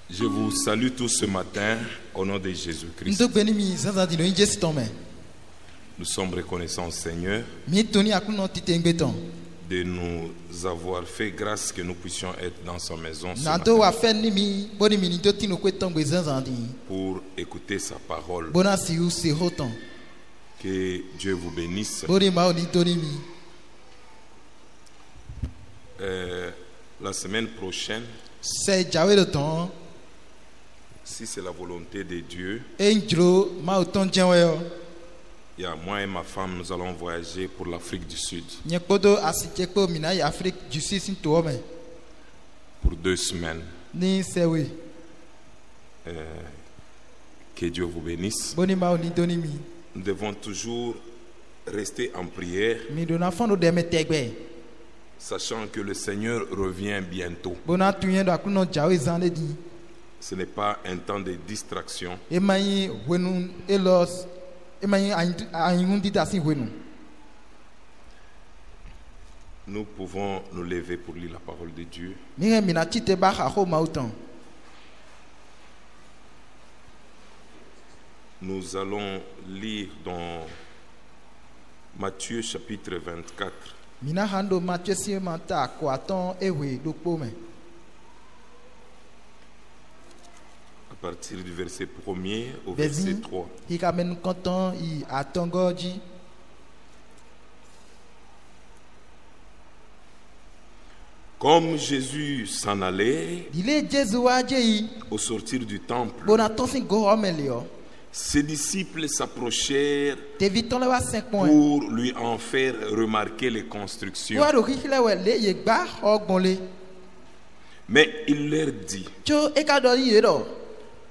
Je vous salue tous ce matin au nom de Jésus-Christ. Nous sommes reconnaissants, Seigneur, de de nous avoir fait grâce que nous puissions être dans sa maison ce Nando matin wa fe ni mi boni mi ni do tinu kwe tongbe zanzandi. pour écouter sa parole. Bona si u si hoton. Que Dieu vous bénisse. Boni ma oni doni mi. La semaine prochaine, Se jawe le ton. si c'est la volonté de Dieu, Enjro ma oton jenwe yo. il y a moi et ma femme, nous allons voyager pour l'Afrique du Sud Nyekodo asijekpo mina ya Afrique du Sud sin to me. pour 2 semaines. Ni sewe. Que Dieu vous bénisse. Boni ma oni doni mi. Nous devons toujours rester en prière, Mi do na fondo de me tegbe. sachant que le Seigneur revient bientôt. Bona tunye do akuno jawe zande di. Ce n'est pas un temps de distraction, Emayi wenu elos. Emayi ayundi dasi wenu. nous pouvons nous lever pour lire la parole de Dieu. Mire mina tite ba ha ho ma oton. Nous allons lire dans Matthieu chapitre 24, Mina hando Matthieu si mata ko aton ewe do pome. à partir du verset 1er au verset Bezi 3. hika men konton I atongoji. Comme Jésus s'en allait Dile Jesu waje yi au sortir du temple, bona ton sin go omelio. ses disciples s'approchèrent Teviton le wa 5 points. pour lui en faire remarquer les constructions. Wa do hikile we le ye gba ogbonle. Mais il leur dit, Cho e ka do yi do.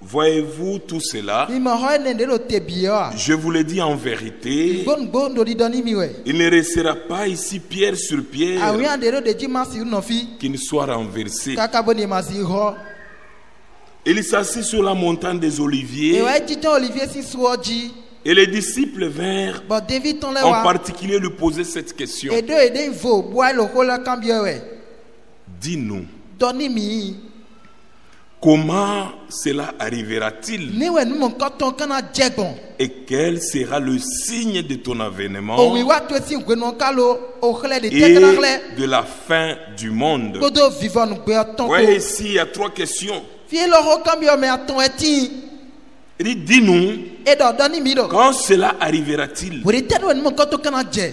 voyez-vous tout cela? Mi mo ho ne de lo tebio a. Je vous le dis en vérité, Gon do di doni mi we. il ne restera pas ici pierre sur pierre Awi ande ro de jima si no fi. qui ne soit renversé. Kaka boni ma si ho. Il s'assit sur la montagne des Oliviers E wa titon Olivier si suoji. et les disciples vinrent Bo David ton le en wa. particulier lui poser cette question. E do e de vo boy lo ko la cambio we. Dis-nous, Doni mi. comment cela arrivera-t-il Ni we nu mon koton kana jegbon. et quel sera le signe de ton O avènement wi wa to si gwe non kalo o khle de et tekna khle. de la fin du monde? Kodo vivant nu gbe aton ko. Voyez ici, il y a 3 questions. Fie lo ho cambio me aton eti. Il dit, dis-nous, E do doni mi do. quand cela arrivera-t-il? Wori tenu we nu mon koton kana je.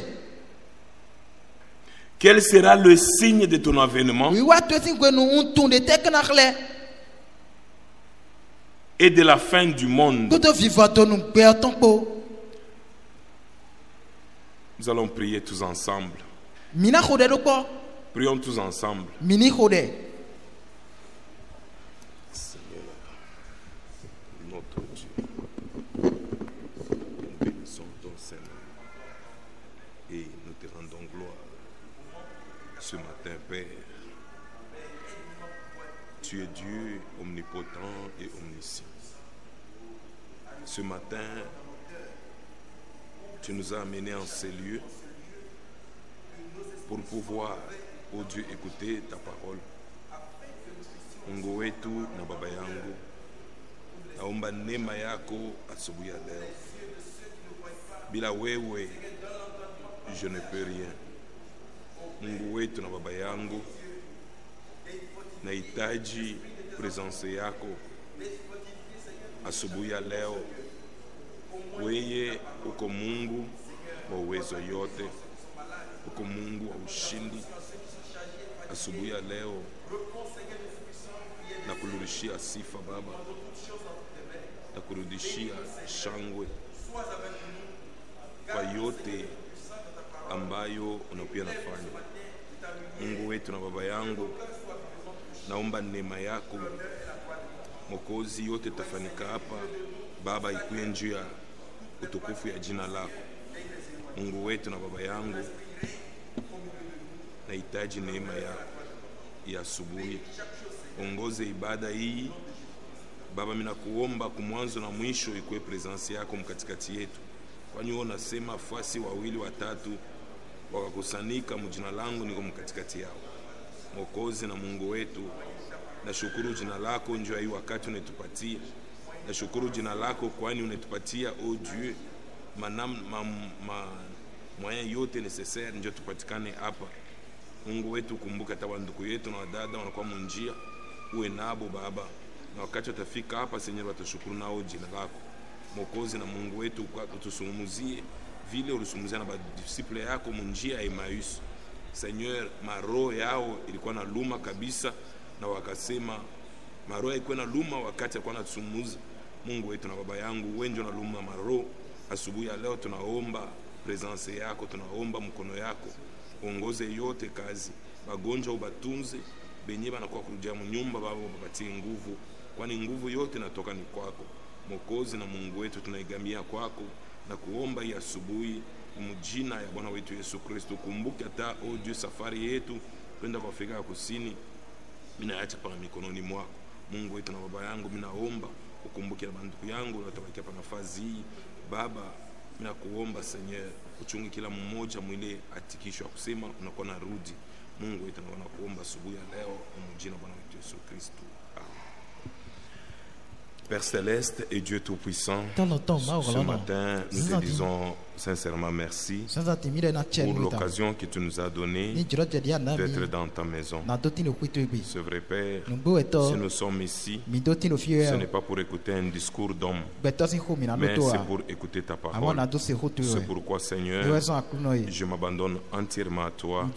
Quel sera le signe de ton avènement Wi wa to si gwe nu untun de tekna khle. et de la fin du monde? Kodo vivant to nu gbe aton ko. Nous allons prier tous ensemble. Mina khode do ko. Prions tous ensemble. Mini khode. Seigneur, notre Dieu, nous bénissons ton Seigneur et nous te rendons gloire ce matin, Père. Tu es Dieu omnipotent et omniscient. Ce matin, tu nous as amenés en ces lieux pour pouvoir, oh Dieu, écouter ta parole. Mungu wetu na baba yangu, naomba neema yako asubuhi ya leo. Bila wewe je ne peux rien. Mungu wetu na baba yangu, nahitaji presence yako asubuhi ya leo. Wewe uko Mungu wa uwezo yote, uko Mungu wa ushindi. Asubuhi ya leo na kurudishia sifa Baba, na kurudishia shangwe kwa yote ambayo unakuwa nafanya. Mungu wetu na baba yangu, naomba neema yako Mwokozi, yote tafanyika hapa Baba ikuye njuu ya utukufu ya jina lako. Mungu wetu na baba yangu, nahitaji neema yako ya asubuhi. Ongoze ibada hii Baba, mimi nakuomba kumwanzo na mwisho ikuwe presence yako mkatikati yetu, kwani wewe unasema fasi wawili watatu wakakusanika mjina langu niko mkatikati yao. Mwokozi na Mungu wetu, nashukuru jina lako njoo hii wakati unatupatia. Nashukuru jina lako kwani unatupatia oh Dieu moyen yote nécessaire njoo tupatikane hapa Mungu wetu, kumbuka hata wandugu yetu na wadada wanakuwa munjia, uwe nabo Baba, na wakati watafika hapa Seigneur watashukuru nao jina lako Mwokozi na Mungu wetu, kwa kutusungumuzie vile ulisungumuzia na badisiple yako munjia ya Emmaus. Seigneur, maroho yao ilikuwa na luma kabisa, na wakasema maroho ilikuwa na luma wakati alikuwa anatusungumuza. Mungu wetu na Baba yangu, wewe ndio unaluma maroho. Asubuhi ya leo tunaomba presence yako, tunaomba mkono yako ongoze yote kazi, bagonjwa ubatunze, benye banakuwa kurudia mnyumba Baba bapatie nguvu, kwani nguvu yote natoka ni kwako Mwokozi na Mungu wetu. Tunaigamia kwako na kuomba hii asubuhi mjina ya Bwana wetu Yesu Kristo. Kumbuka hata Dieu safari yetu kwenda kwa Afrika ya Kusini, minaacha pa mikononi mwako Mungu wetu na Baba yangu. Minaomba ukumbuke na banduku yangu na tabakia pa nafasi hii Baba. Minakuomba Seigneur uchunge kila mmoja mwile atikisho kusema unakuwa na rudi Mungu wetu, na wanakuomba asubuhi ya leo mjina Bwana wetu Yesu Kristo. Père Céleste et Dieu Tout-Puissant, ce matin, nous te disons sincèrement merci pour l'occasion que tu nous as donnée d'être dans ta maison. C'est vrai, Père, si nous sommes ici, ce n'est pas pour écouter un discours d'homme, mais c'est pour écouter ta parole. C'est pourquoi, Seigneur, je m'abandonne entièrement à toi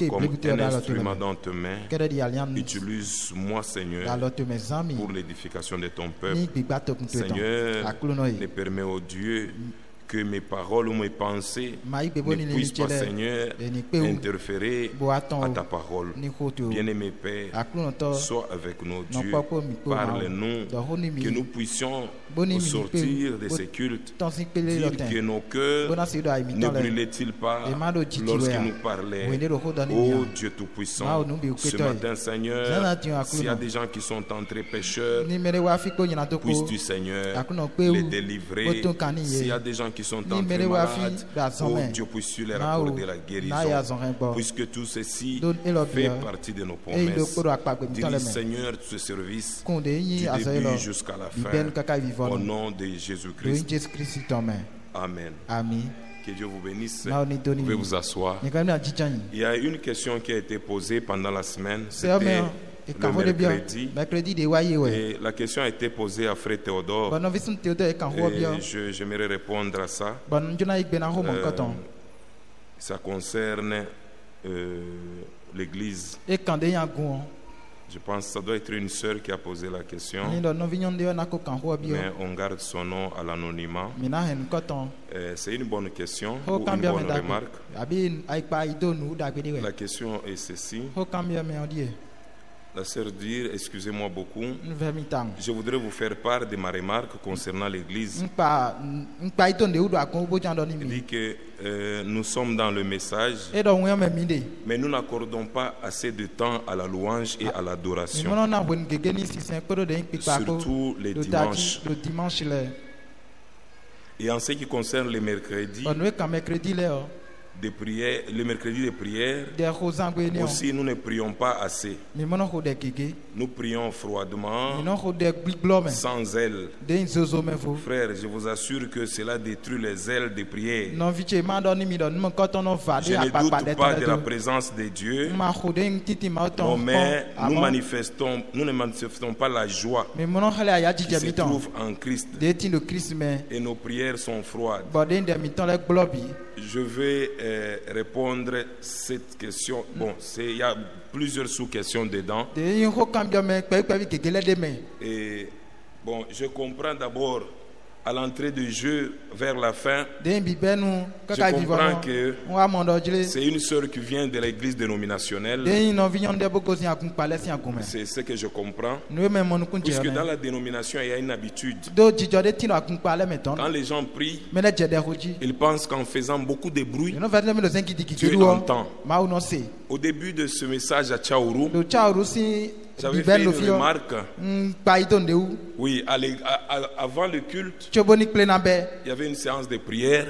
comme un instrument dans tes mains. Utilise-moi, Seigneur, pour l'édification de ton peuple. Seigneur, ne permets au Dieu que mes paroles ou mes pensées ne puissent pas, Seigneur, interférer à ta parole. Bien-aimé Père, sois avec nous, Dieu. Parle-nous, que nous puissions sortir de ces cultes, dire que nos cœurs ne brûlaient-ils pas lorsque nous parlaient. Oh Dieu Tout-Puissant, ce matin, Seigneur, s'il y a des gens qui sont entrés pécheurs, puisses-tu, Seigneur, les délivrer. S'il y a des gens qui sont entrés malades, oh Dieu, puisses-tu leur accorder la guérison, puisque tout ceci fait partie de nos promesses. Dirige, Seigneur, ce service du début jusqu'à la fin, au nom de Jésus-Christ. Amen. Que Dieu vous bénisse. Vous pouvez vous asseoir. Il y a une question qui a été posée pendant la semaine. C'était le mercredi, et la question a été posée à Frère Théodore, et j'aimerais répondre à ça. Ça concerne l'église. Je pense que ça doit être une sœur qui a posé la question, mais on garde son nom à l'anonymat. C'est une bonne question ou une bonne remarque. La question est ceci. La sœur dit, excusez-moi beaucoup, je voudrais vous faire part de ma remarque concernant l'église. Il dit que nous sommes dans le message, mais nous n'accordons pas assez de temps à la louange et à l'adoration, surtout les dimanches. Et en ce qui concerne les mercredis de prière, le mercredi de prière, aussi nous ne prions pas assez. Nous prions froidement, sans zèle. Frère, je vous assure que cela détruit les ailes de prière. Je ne doute pas de la présence de Dieu. Non, mais nous ne manifestons pas la joie qui se trouve en Christ. Et nos prières sont froides. Je vais répondre à cette question. Bon, il y a plusieurs sous-questions dedans. Et bon, je comprends d'abord à l'entrée du jeu vers la fin. Je comprends que c'est une sœur qui vient de l'église dénominationnelle. C'est ce que je comprends. Puisque dans la dénomination, il y a une habitude. Quand les gens prient, ils pensent qu'en faisant beaucoup de bruit, Dieu entend. Au début de ce message à Tchaourou, j'avais fait une remarque. Oui, avant le culte, il y avait une séance de prière.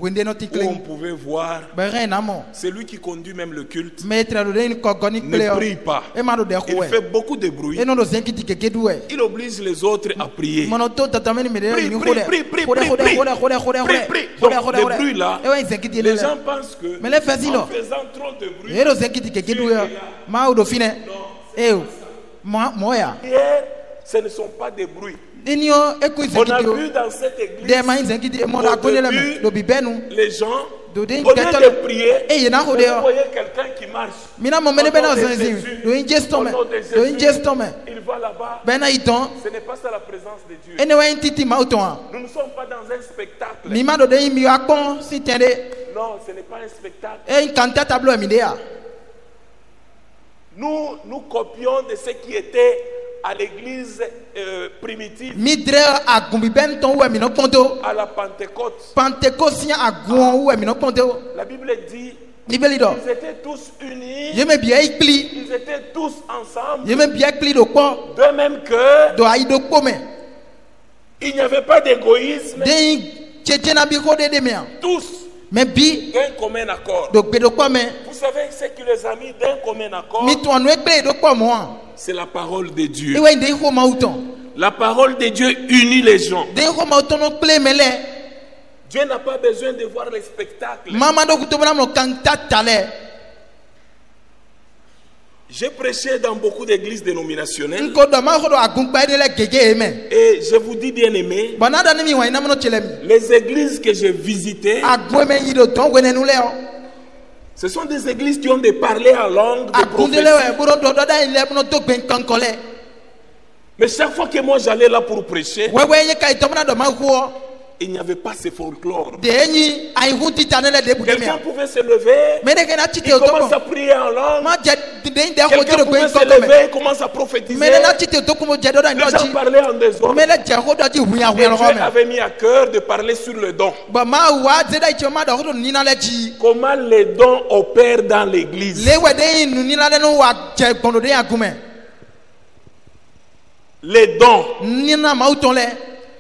wende no où on tikling pouvait voir beren amo celui qui conduit même le culte maître do den kogoni ne kleo prie pas. e ma do de Il ko fait beaucoup de bruit. e no do zenki tikeke duwe Il oblige les autres à prier. mono to tatameni me de Prie, ni prie, khode prie, prie, khode prie, khode prie. khode khode khode Prie, prie. Donc, les bruits là, e wa zenki ti les le gens pensent que Mais les faisant, en faisant trop de bruit, e do zenki tikeke duwe ma do fine e moya hier, ce ne sont pas des bruits. inyo e ku On a zenki vu dans cette église, de ma zenki ti mo da konele me do bibenu les gens, do au den lieu keto de prier, e ye na vous khode yo voyez quelqu'un qui marche. mina mo mene bena Au nom de zenzi Jésus, do ingestome au nom de do Jésus, ingestome il va là-bas. bena iton Ce n'est pas ça la présence de Dieu. ene wa intiti mauton Nous ne sommes pas dans un spectacle. mi ma do de mi akon si tende Non, ce n'est pas un spectacle. e kanta tableau mi de ya Nous copions de ce qui était à l'église primitive, mi dre agumbi ben ton we mi no konto à la Pentecôte. pentecosia agun we mi no konto La Bible dit ni beli do ils étaient tous unis, ye me bia ikli ils étaient tous ensemble, ye me bia ikli do ko de même que do ai do kome il n'y avait pas d'égoïsme, den cheche na bi khode de me tous me bi d'un commun accord. do gbe do kome Vous savez ce que les amis d'un commun accord, mi to no ekle do ko mo c'est la parole de e Dieu. we ndei ho mauton La parole de Dieu unit les gens. den ho mauton no kle mele Dieu n'a pas besoin de voir les spectacles. mama do kutobana mo kanta tale J'ai prêché dans beaucoup d'églises dénominationnelles nko do ma ho do agun pa de le gege eme et je vous dis bien aimé, banada ni mi wa ina mo no chelemi les églises que j'ai visitées, agun me yido ton we nenu le o ce sont des églises qui ont des parlers en langue, des agundele prophéties. we buro do do da ile no to gben kankole Mais chaque fois que moi j'allais là pour prêcher, we we ye kai tomna do ma ho il n'y avait pas ce folklore. de enyi ai huti tanele de budemia Quelqu'un pouvait se lever, me de kana chite il o commence à to prier en langue. ma je de de ho Quelqu'un jiro pouvait gben se kankole lever, il commence à prophétiser. me de na chite to ko mo je do da Les gens ndoji parlaient en désordre. me le je ho do ji huya Et huya ro Dieu me avait mis à cœur de parler sur le don. ba ma wa je da icho ma do ho do ni na le ji Comment les dons opèrent dans l'église. le we de nu ni na le no wa je gbondo de agume Les dons, ni na mauton le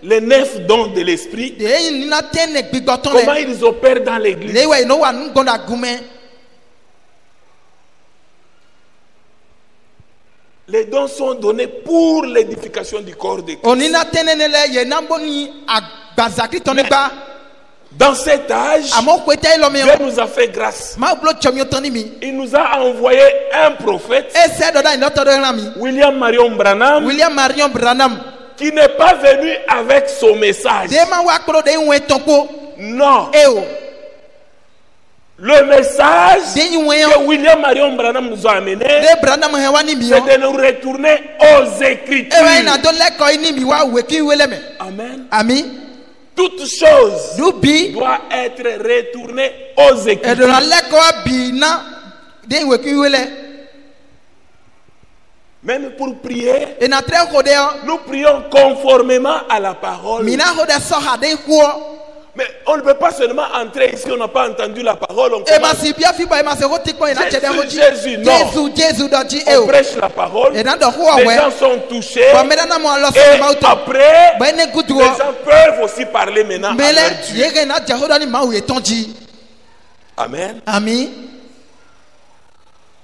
les 9 dons de l'esprit, de enyi ni na tene gbigboton comment le ils opèrent dans l'église. le we no wa ngondo agume Les dons sont donnés pour l'édification du corps de Christ. oni na tene ne le ye na boni agbazakri ton gba Dans cet âge, amo kwete lo me Dieu nous a fait grâce. ma blo chomio toni mi Il nous a envoyé un prophète, e se do da ino to do rami William Marion Branham, William Marion Branham qui n'est pas venu avec son message. de ma wa kro de nwe tonko Non, e o le message de nwe que William Marion Branham nous a amené, de Branham he wa ni mi c'est o de nous retourner aux e wa na Écritures. do le ko ni mi wa we ki wele me Amen. ami Toute chose du bi doit être retournée aux e Écritures. do na le ko bi na de we ki wele Même pour prier, e na tre ko de o nous prions conformément à la parole. mi na ho de so ha de ko Mais on ne peut pas seulement entrer ici, on n'a pas entendu la parole. On, e ma commence, si bia fi ba e ma se ho ti ko ina che de ho ji Jésus, non. Jésus do ji e on o prêche la parole. e na do ho Les we gens sont touchés. ba me na mo lo Et so ma to après, ba ne kutu les gens peuvent aussi parler maintenant à mele leur Dieu. ye na jahoda ni ma we tonji Amen. ami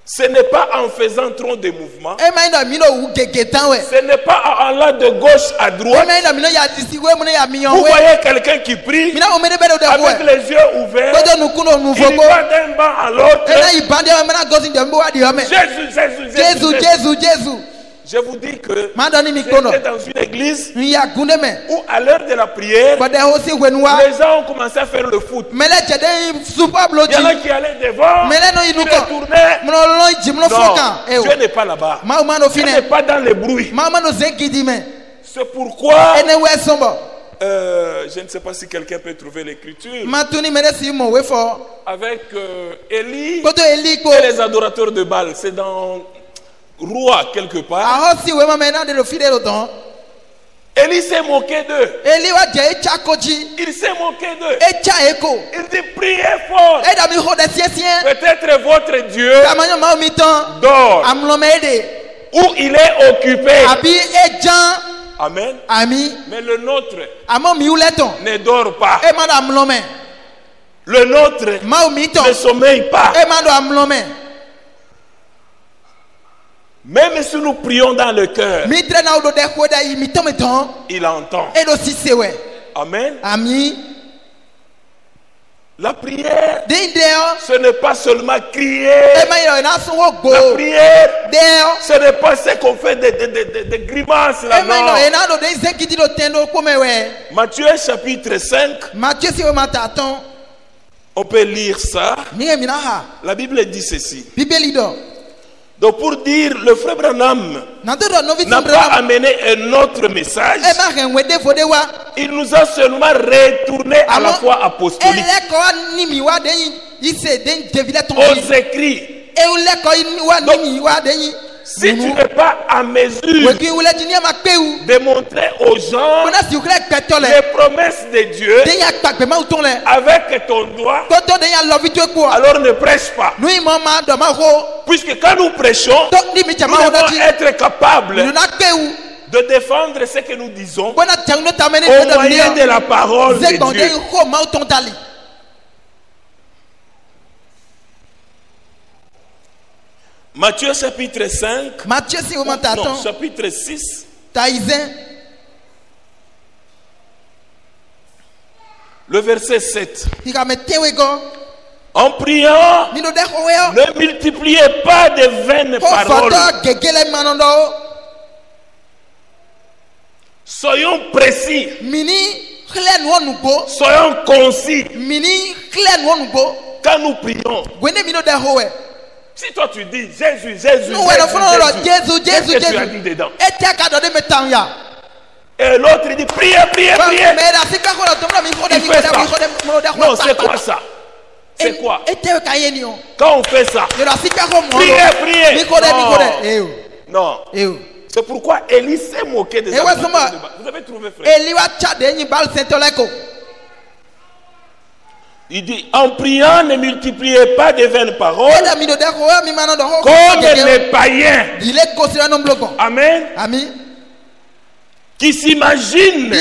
Ce n'est pas en faisant trop de mouvements. e ma ina mi no wu gegetan we Ce n'est pas en allant de gauche à e droite. ma ina mi no ya disi we mu ne ya mi Vous yon we voyez quelqu'un qui prie mi na o me de be do de avec we les yeux ouverts. ko do nu kuno nu Il fogo va d'un banc à l'autre. e na ibande me na gozi de mbo wa di o me Jésus, Jésus, Jésus Jésus. Jésus Je vous dis que ma do ni mi kono j'étais dans une église ni ya gunde me où à l'heure de la prière, ko de ho si wenwa les gens ont commencé à faire le foot. mele che de super Il y en bloji a qui allaient devant, mele no qui inuko retournaient. mo lo jim lo fokan e Non, o Dieu n'est pas là-bas. ma ma no Dieu fine n'est pas dans les bruits. ma no zekidi me C'est pourquoi, ene we sombo je ne sais pas si quelqu'un peut trouver l'écriture, ma tuni mere si mo we fo avec Élie ko to eliko et les adorateurs de Baal. C'est dans Roi quelque part. aho si we ma me na de lo fide lo don Élie s'est moqué d'eux. eli wa je echa koji Il s'est moqué d'eux. echa eko Il dit priez fort. e da mi ho de siesien Peut-être votre Dieu tamanyo ma mi ton dort amlomede où il est occupé. abi ejan Amen. ami Mais le nôtre amo mi uleton ne dort pas. e ma da amlome Le nôtre ne sommeille pas. Même si nous prions dans le cœur, il entend. Amen. La prière, ce n'est pas seulement crier. La prière, ce n'est pas ce qu'on fait des grimaces là, non. Matthieu chapitre 5, on peut lire ça. La Bible dit ceci. Donc pour dire, le frère Branham n'a pas amené un autre message. Il nous a seulement retourné à la foi apostolique, aux écrits. Donc, si tu n'es pas à mesure de montrer aux gens les promesses de Dieu avec ton doigt, alors ne prêche pas. Puisque quand nous prêchons, nous devons être capables de défendre ce que nous disons au moyen de la parole de Dieu. Matthieu chapitre 5, non, chapitre 6, le verset 7. En priant, ne multipliez pas de vaines paroles. Soyons précis. Soyons concis. Quand nous prions, si toi tu dis Jésus, Jésus, Jésus, qu'est-ce que tu as dit dedans? Et l'autre il dit priez, priez, priez. Il fait ça. Non, c'est quoi ça? C'est quoi? Quand on fait ça, priez, priez. Non. C'est pourquoi Élie s'est moqué des habitants. Vous avez trouvé, frère? Il dit, en priant, ne multipliez pas de vaines paroles comme les païens. Amen. Qui s'imaginent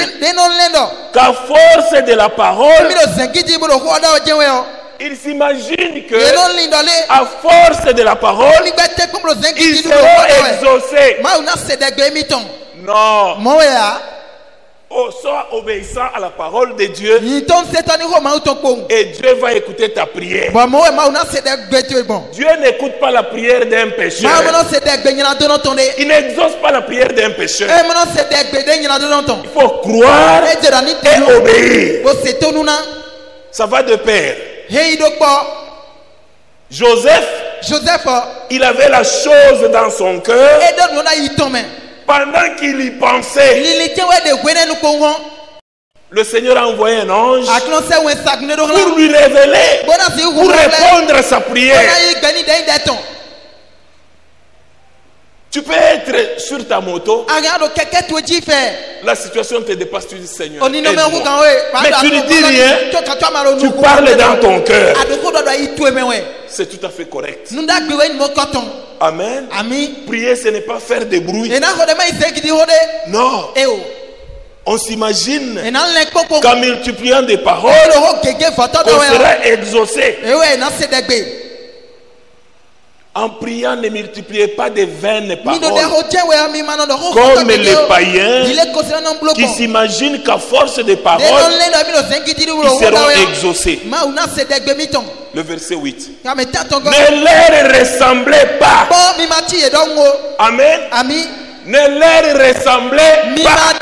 qu'à force de la parole, ils s'imaginent que à force de la parole, ils seront exaucés. Non. Sois obéissant à la parole de Dieu et Dieu va écouter ta prière. Dieu n'écoute pas la prière d'un pécheur. Il n'exauce pas la prière d'un pécheur. Il faut croire et obéir. Ça va de pair. Joseph, il avait la chose dans son cœur. Pendant qu'il y pensait, le Seigneur a envoyé un ange pour lui révéler, pour répondre à sa prière. Tu peux être sur ta moto, la situation te dépasse, tu dis Seigneur, aide-moi. Mais tu ne dis rien, tu parles dans ton cœur. C'est tout à fait correct. Amen. Prier, ce n'est pas faire de bruit. Non. On s'imagine qu'en multipliant des paroles, on sera exaucé. En priant, ne multipliez pas de vaines paroles comme les païens qui s'imaginent qu'à force de paroles, ils seront exaucés. Le verset 8. Ne leur ressemblez pas. Amen. Ne leur ressemblez pas.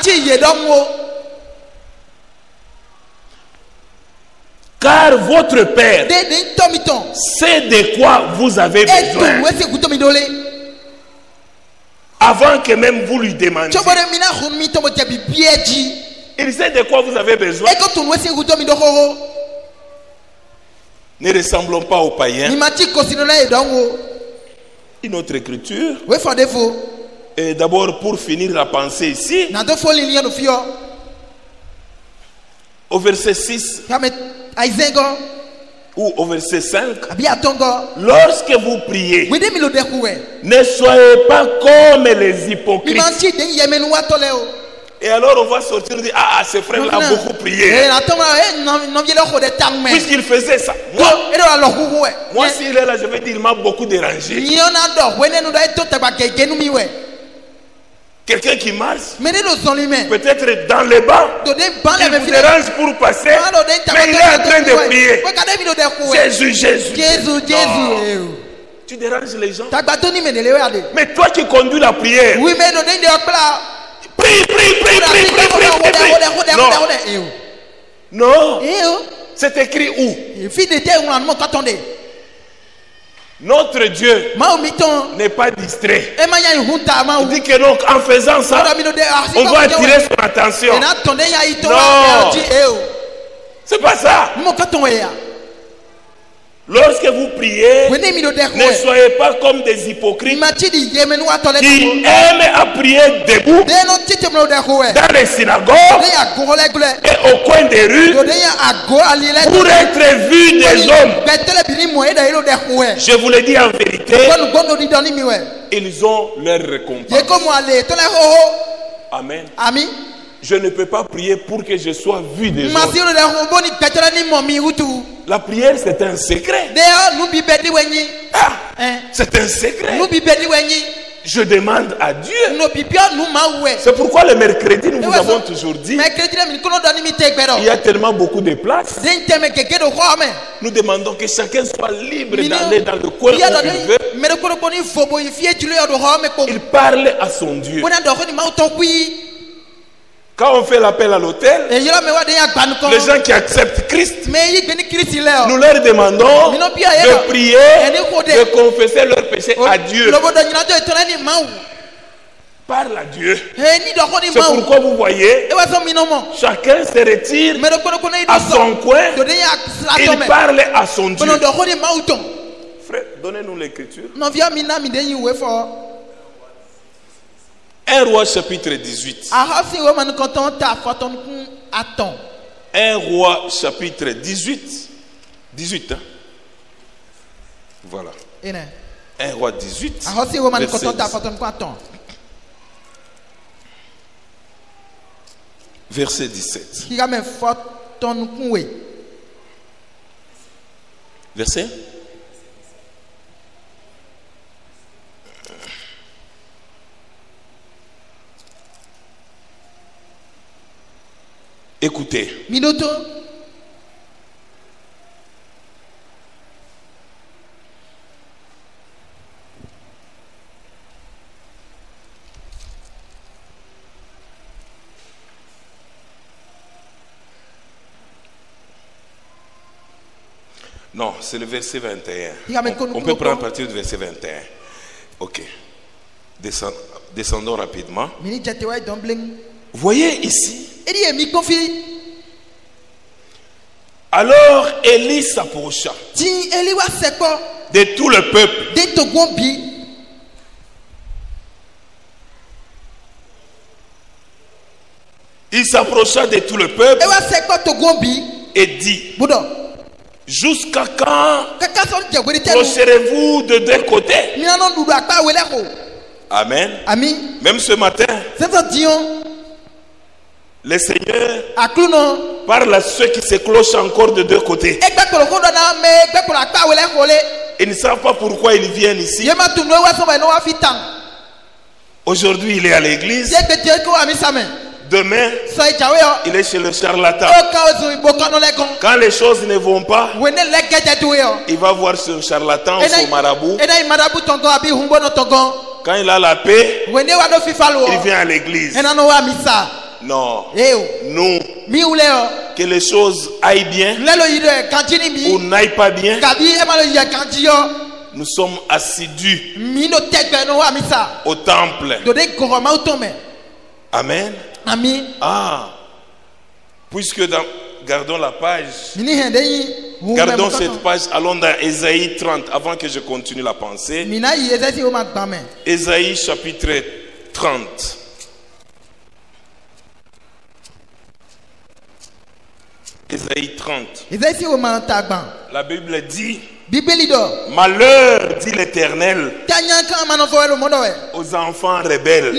Car votre Père sait de quoi vous avez besoin avant que même vous lui demandiez. Il sait de quoi vous avez besoin. Ne ressemblons pas aux païens. Une autre écriture. Et d'abord, pour finir la pensée ici, au verset 6 ou au verset 5, lorsque vous priez, ne soyez pas comme les hypocrites Et alors on va sortir et dire, ah, ce frère-là a beaucoup prié. Puisqu'il faisait ça. Moi s'il est là, je vais dire, il m'a beaucoup dérangé. Quelqu'un qui marche, peut-être dans les bancs, il vous dérange pour passer, mais il est en train de prier. Jésus, Jésus. Non. Tu déranges les gens. Mais toi qui conduis la prière, prie. Non. C'est écrit où? Notre Dieu n'est pas distrait. Il dit que donc en faisant ça, on va attirer son attention. Non. C'est pas ça. Lorsque vous priez, ne soyez pas comme des hypocrites qui aiment à prier debout dans les synagogues et au coin des rues pour être vus des hommes. Je vous le dis en vérité, ils ont leur récompense. Amen. Je ne peux pas prier pour que je sois vu des hommes. La prière, c'est un secret. C'est un secret. Je demande à Dieu. C'est pourquoi le mercredi, nous vous avons toujours dit, il y a tellement beaucoup de places. Nous demandons que chacun soit libre d'aller dans le coin où il veut. Il parle à son Dieu. Quand on fait l'appel à l'autel, les gens qui acceptent Christ, nous leur demandons de prier, de confesser leurs péchés à Dieu. Parle à Dieu. C'est pourquoi vous voyez, chacun se retire à son coin, il parle à son Dieu. Frère, donnez-nous l'écriture. 1 Roi chapitre 18. 1 Roi chapitre 18. 18. Hein? Voilà. 1 Roi 18. Verset 17. Verset. Écoutez. Non, c'est le verset 21. On peut prendre à partir du verset 21. Ok. Descendons rapidement. Voyez ici. Alors Élie s'approcha de tout le peuple. Il s'approcha de tout le peuple et dit, jusqu'à quand clocherez-vous de deux côtés? Amen. Même ce matin, le Seigneur parle à ceux qui se clochent encore de deux côtés. Ils ne savent pas pourquoi ils viennent ici. Aujourd'hui, il est à l'église. Demain, il est chez le charlatan. Quand les choses ne vont pas, il va voir ce charlatan ou son marabout. Quand il a la paix, il vient à l'église. Non, nous, que les choses aillent bien ou n'aillent pas bien, nous sommes assidus au temple. Amen. Ah, puisque gardons la page, gardons cette page, allons dans Ésaïe 30 avant que je continue la pensée. Ésaïe chapitre 30. Ésaïe 30. La Bible dit, malheur, dit l'Éternel, aux enfants rebelles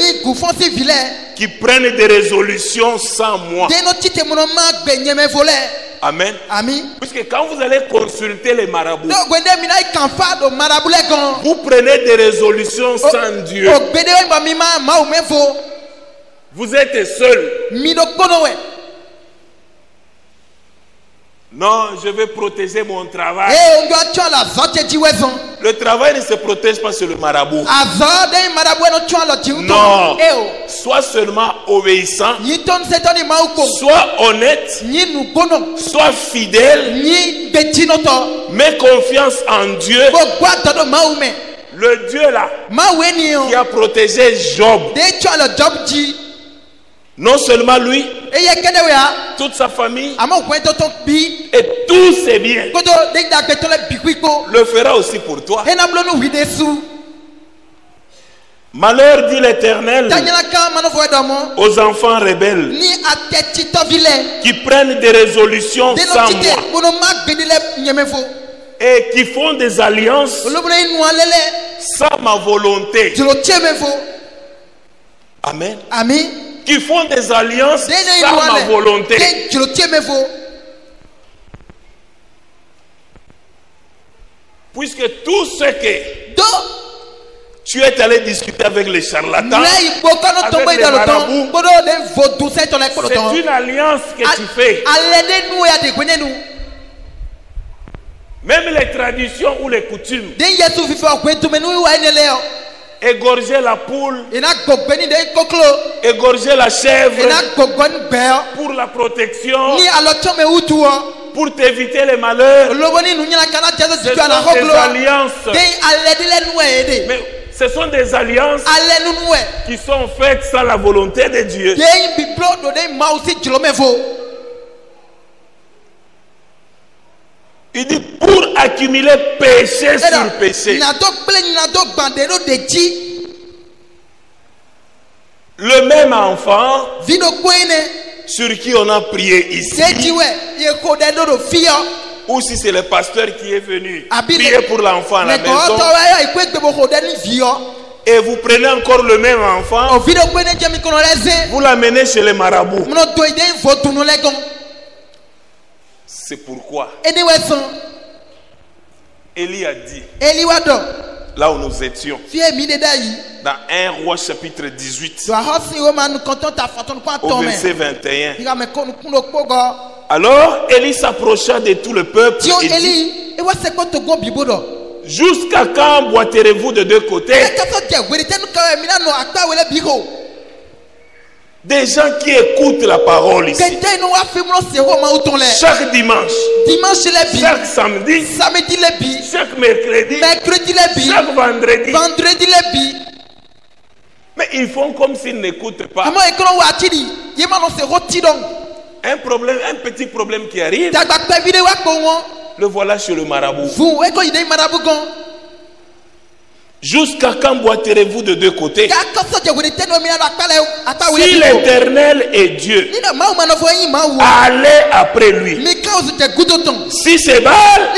qui prennent des résolutions sans moi. Amen. Puisque quand vous allez consulter les marabouts, vous prenez des résolutions sans Dieu. Vous êtes seul. Non, je vais protéger mon travail. Le travail ne se protège pas sur le marabout. Non. Sois seulement obéissant. Sois honnête. Sois fidèle. Mets confiance en Dieu. Le Dieu là qui a protégé Job. Non seulement lui, toute sa famille et tous ses biens, le fera aussi pour toi. Malheur, dit l'Éternel, aux enfants rebelles qui prennent des résolutions sans moi et qui font des alliances sans ma volonté. Amen. Qui font des alliances sans ma volonté. Puisque tout ce que tu es allé discuter avec les charlatans, avec les marabouts, c'est une alliance que tu fais. Même les traditions ou les coutumes, égorger la poule, égorger la chèvre pour la protection, pour t'éviter les malheurs. Ce sont des alliances. Mais ce sont des alliances qui sont faites sans la volonté de Dieu. Il dit pour accumuler péché sur péché. Le même enfant sur qui on a prié ici, ou si c'est le pasteur qui est venu prier pour l'enfant à la maison, et vous prenez encore le même enfant, vous l'amenez chez les marabouts. C'est pourquoi Élie a dit, là où nous étions, dans 1 Roi chapitre 18, au verset 21. Alors Élie s'approcha de tout le peuple et dit, jusqu'à quand boiterez-vous de deux côtés? Des gens qui écoutent la parole ici. Chaque dimanche, chaque samedi, chaque mercredi, chaque vendredi. Mais ils font comme s'ils n'écoutent pas. Un petit problème qui arrive, le voilà chez le marabout. Jusqu'à quand boiterez-vous de deux côtés? Si l'Éternel est Dieu, allez après lui. Si c'est Baal,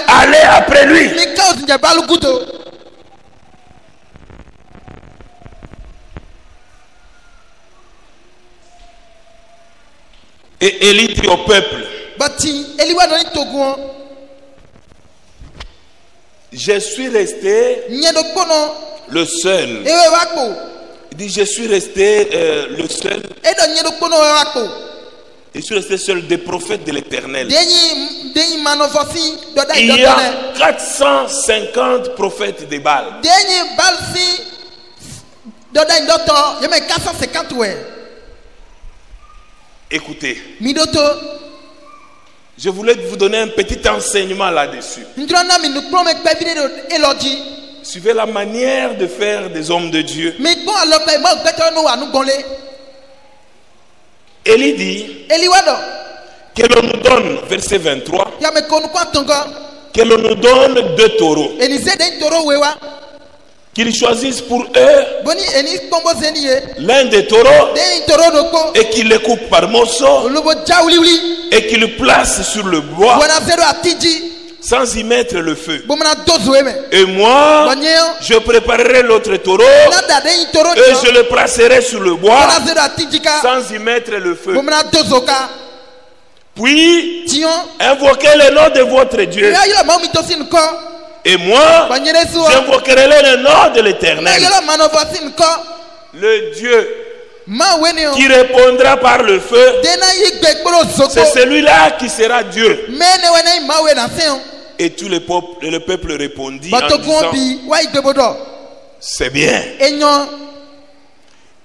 allez après lui. Et Élie dit au peuple, je suis resté le seul. Il dit, je suis resté le seul. Je suis resté seul des prophètes de l'Éternel. Il y a 450 prophètes de Baal. Écoutez, je voulais vous donner un petit enseignement là-dessus. Suivez la manière de faire des hommes de Dieu. Élie dit que l'on nous donne, verset 23, que l'on nous donne 2 taureaux. Qu'ils choisissent pour eux l'un des taureaux et qu'ils les coupent par morceaux et qu'ils le placent sur le bois sans y mettre le feu. bomna dozo eme Et moi, banyeo je préparerai l'autre taureau na da de toro et je le placerai sur le bois na zera tijika sans y mettre le feu. bomna dozo ka Puis, tion invoquez le nom de votre Dieu. ya yela maumi tosin ko Et moi, banyere so j'invoquerai le nom de na l'Éternel, yela manovasin ko le Dieu ma weneo qui répondra par le feu. dena yigbe kporo zoko C'est celui-là qui sera Dieu. mene wena ma we na sen Et tout le peuple répondit en bato disant, bi wa igbe bodo c'est bien. enyo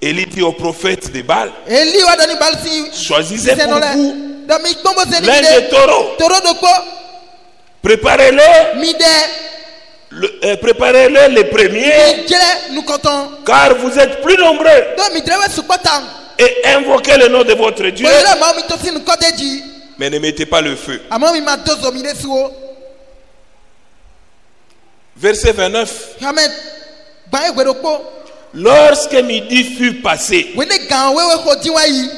Élie dit au prophète de Baal, eli wa dani balsi choisissez pour vous da mi tombo zeni l'un des taureaux, toro doko préparez-le, mi de préparez-le les premiers, jele nous comptons car vous êtes plus nombreux, do mi drewe supata et invoquez le nom de votre Dieu, boyela maumi tosin ko deji mais ne mettez pas le feu. ama mi ma dozo mi desuo Verset 29. hamet ban egbedopo Lorsque midi fut passé, wene gan wewe ko diwa yi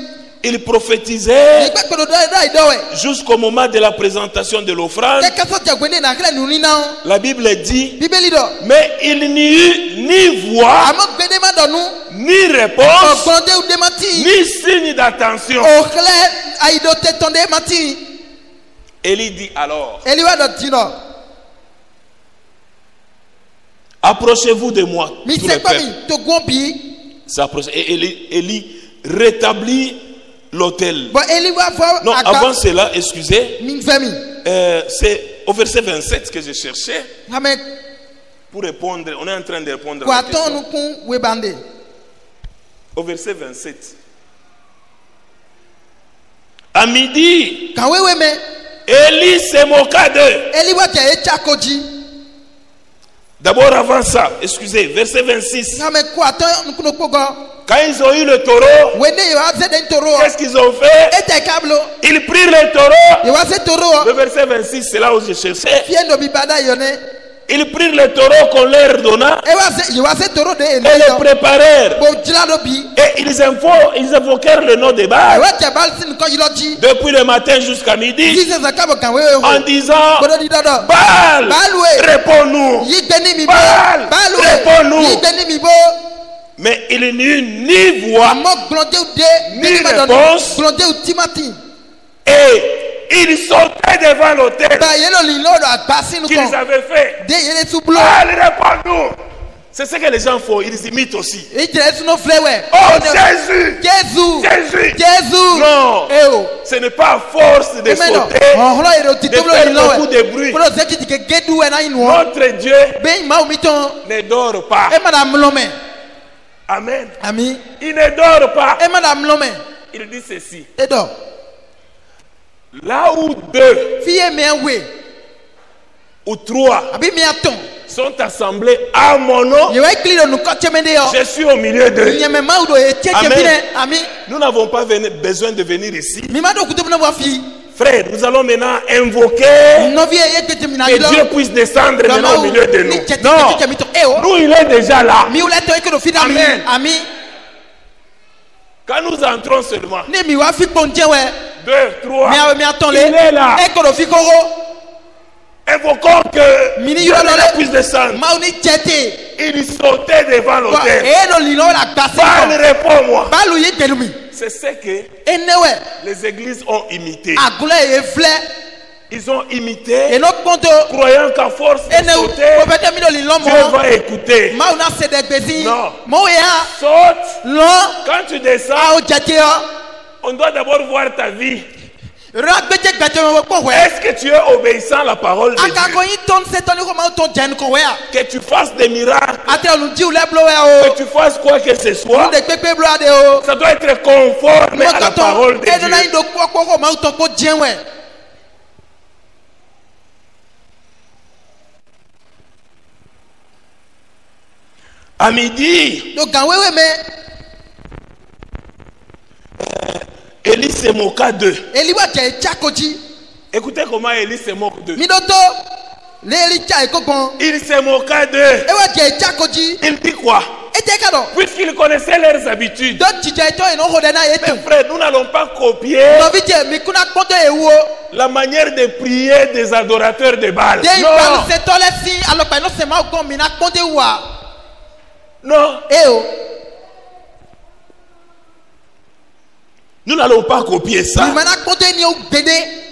il prophétisait igbe kpedo do da idowe jusqu'au moment de la présentation de l'offrande. ke kaso jagwene na kle nuni na La Bible dit, bibeli do mais il n'y eut ni voix, amo gbede ma donu ni réponse, ogbonde u de mati ni signe d'attention. o kle aido te tonde mati Élie dit alors, eliwa do tino approchez-vous de moi, mi tout se le pa mi peuple. to gwombi S'approche. Et Élie rétablit l'autel. bo eliwa fo Non, aka avant cela, excusez, mi femi c'est au verset 27 que je cherchais hamet pour répondre. On est en train de répondre à kwa la ton question. nu kun we bande Au verset 27. À midi, kan wewe me Élie se moqua d'eux. eliwa je echakoji D'abord avant ça, excusez, verset 26. hamet kwa ton nu kun pogo Quand ils ont eu le taureau, wene yo aze den toro qu'est-ce qu'ils ont fait? ete kablo Ils prirent le taureau. yo aze toro Le verset 26, c'est là où je cherchais. fiendo bibada yone Ils prirent le taureau qu'on leur donna yo aze toro de et ene le yo préparèrent. bo jilado bi Et ils invoquèrent le nom de yo Baal je balsin ko yiloji depuis le matin jusqu'à midi jesus akabo kan wewe en ho disant, bodo di dodo Baal, Baal, oui. réponds-nous. yigbeni mi bo Baal, balu réponds-nous. yigbeni mi bo Mais il n'y eut ni voix amo glonde de Ni beni ma donu réponse. glonde timati et ils sautaient devant l'autel ba yelo lilo do agbasi nu qu'ils ko avaient fait. de yele sublo Baal, réponds-nous. C'est ce que les gens font, ils imitent aussi. ejere suno flewe Oh Jésus, jesus Jésus. jesus Non, eo ce n'est pas à force de emeno sauter, ohoro ero de titoblo faire lilo beaucoup de bruit. bro zeki ke gedu e na inu Notre Dieu be ma omiton ne dort pas. e ma mlome Amen. ami Il ne dort pas. e ma mlome Il dit ceci. edo Là où deux fiye me we ou trois abi mi aton sont assemblés à mon nom, ye we kliro nu ko chemede yo je suis au milieu d'eux. nyeme ma udo e cheche Amen. bine ami Nous n'avons pas besoin de venir ici. mi ma do kutubu na wa fi Frère, nous allons maintenant invoquer no vie e kete mi na que ilo Dieu puisse descendre maintenant au milieu de nous. Non, nous il est déjà là. mi ule to e ke do fi na mi Amen. ami Quand nous entrons seulement, ni mi wa fi ponje we 2, 3, mi aton le il est là. e ko do fi koro Invoquons que Mini Dieu yo maintenant lole. puisse descendre. ma uni chete Il sautait devant wa l'autel. e no lilo la gbasi Baal, ko réponds-moi. ba lu ye gbelu mi C'est ce que enewe les églises ont imité. agule e fle Ils ont imité, e no ponto croyant qu'à force de ene sauter, o bete mi do lilo Dieu mo va écouter. ma una se de gbesi Non. mo ya Saute. lo Quand tu a descends, o jete yo on doit d'abord voir ta vie. ra gbeje gbeje mo ko we Est-ce que tu es obéissant à la parole de akako Dieu? yin ton se ton ko ma ton jen ko we a Que tu fasses des miracles, ate olu ji ule blo we o que tu fasses quoi que ce soit, de pepe blo ade o ça doit être conforme mo à la to parole de e do na Dieu. indo ko ma ton ko jen we À midi, do gan wewe me Élie se moqua d'eux. eliwa je chakoji Écoutez comment Élie se moque d'eux. mi do to le eli cha e ko gbon Il se moqua d'eux. e wa je chakoji Il dit quoi? ete kado Puisqu'ils connaissaient leurs habitudes. donc tija eto eno hodena etu Mes frères, nous n'allons pas copier no vite mikuna kponto ewo la manière de prier des adorateurs de Baal. de Non, ipanu se tole si alopa no se ma ogon mina kponto wa non, eo nous n'allons pas copier ça. mana kponto ni o gbede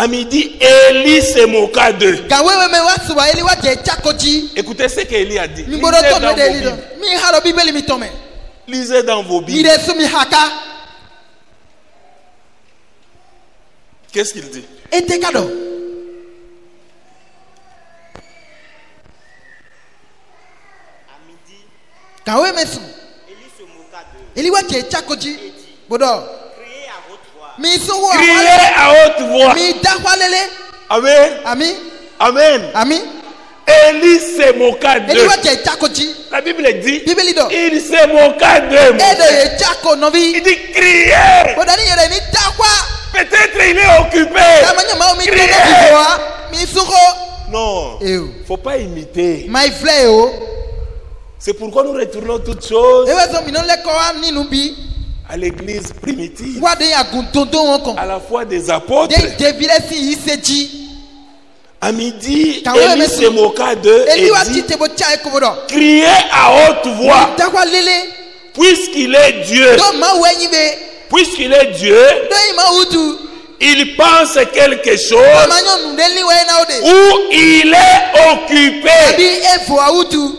À midi, Élie se moqua d'eux. gawewe me wa suwa eli wa je chakoji Écoutez ce qu'Élie a dit. mi bodo to me de Lisez lido mi haro bibeli mi tome Lisez dans vos Bibles. ire su mi haka Qu'est-ce qu'il dit? ete kado gawewe me su Élie se moqua d'eux. eli wa je chakoji bodo Criez à haute voix. mi suwa Criez à haute voix. mi dahwalele Amen. ami Amen. ami Élie se moqua eli d'eux. wa je chakoji La Bible dit, bibeli do il se moqua d'eux. mon edo frère. ye chako novi Il dit, criez. bodo ni yere ni dahwa Peut-être il est occupé. tamanya ma mi Criez. tene biwa mi suko Non, eu faut pas imiter. my fleo C'est pourquoi nous retournons toutes choses ewe so mi no le ko wa ninu bi à l'église primitive, wa de aguntondo won kan à la foi des de apôtres. devile si iseji À midi, Quand même, Élie mais se moqua d'eux et eli wa dit, ti te bo cha ekobodo criez à haute voix, dahwa lele puisqu'il est Dieu. do ma wenyi be Puisqu'il est Dieu, do ima utu il pense quelque do chose ma nyo nu deli we na ode où il est occupé. abi efo autu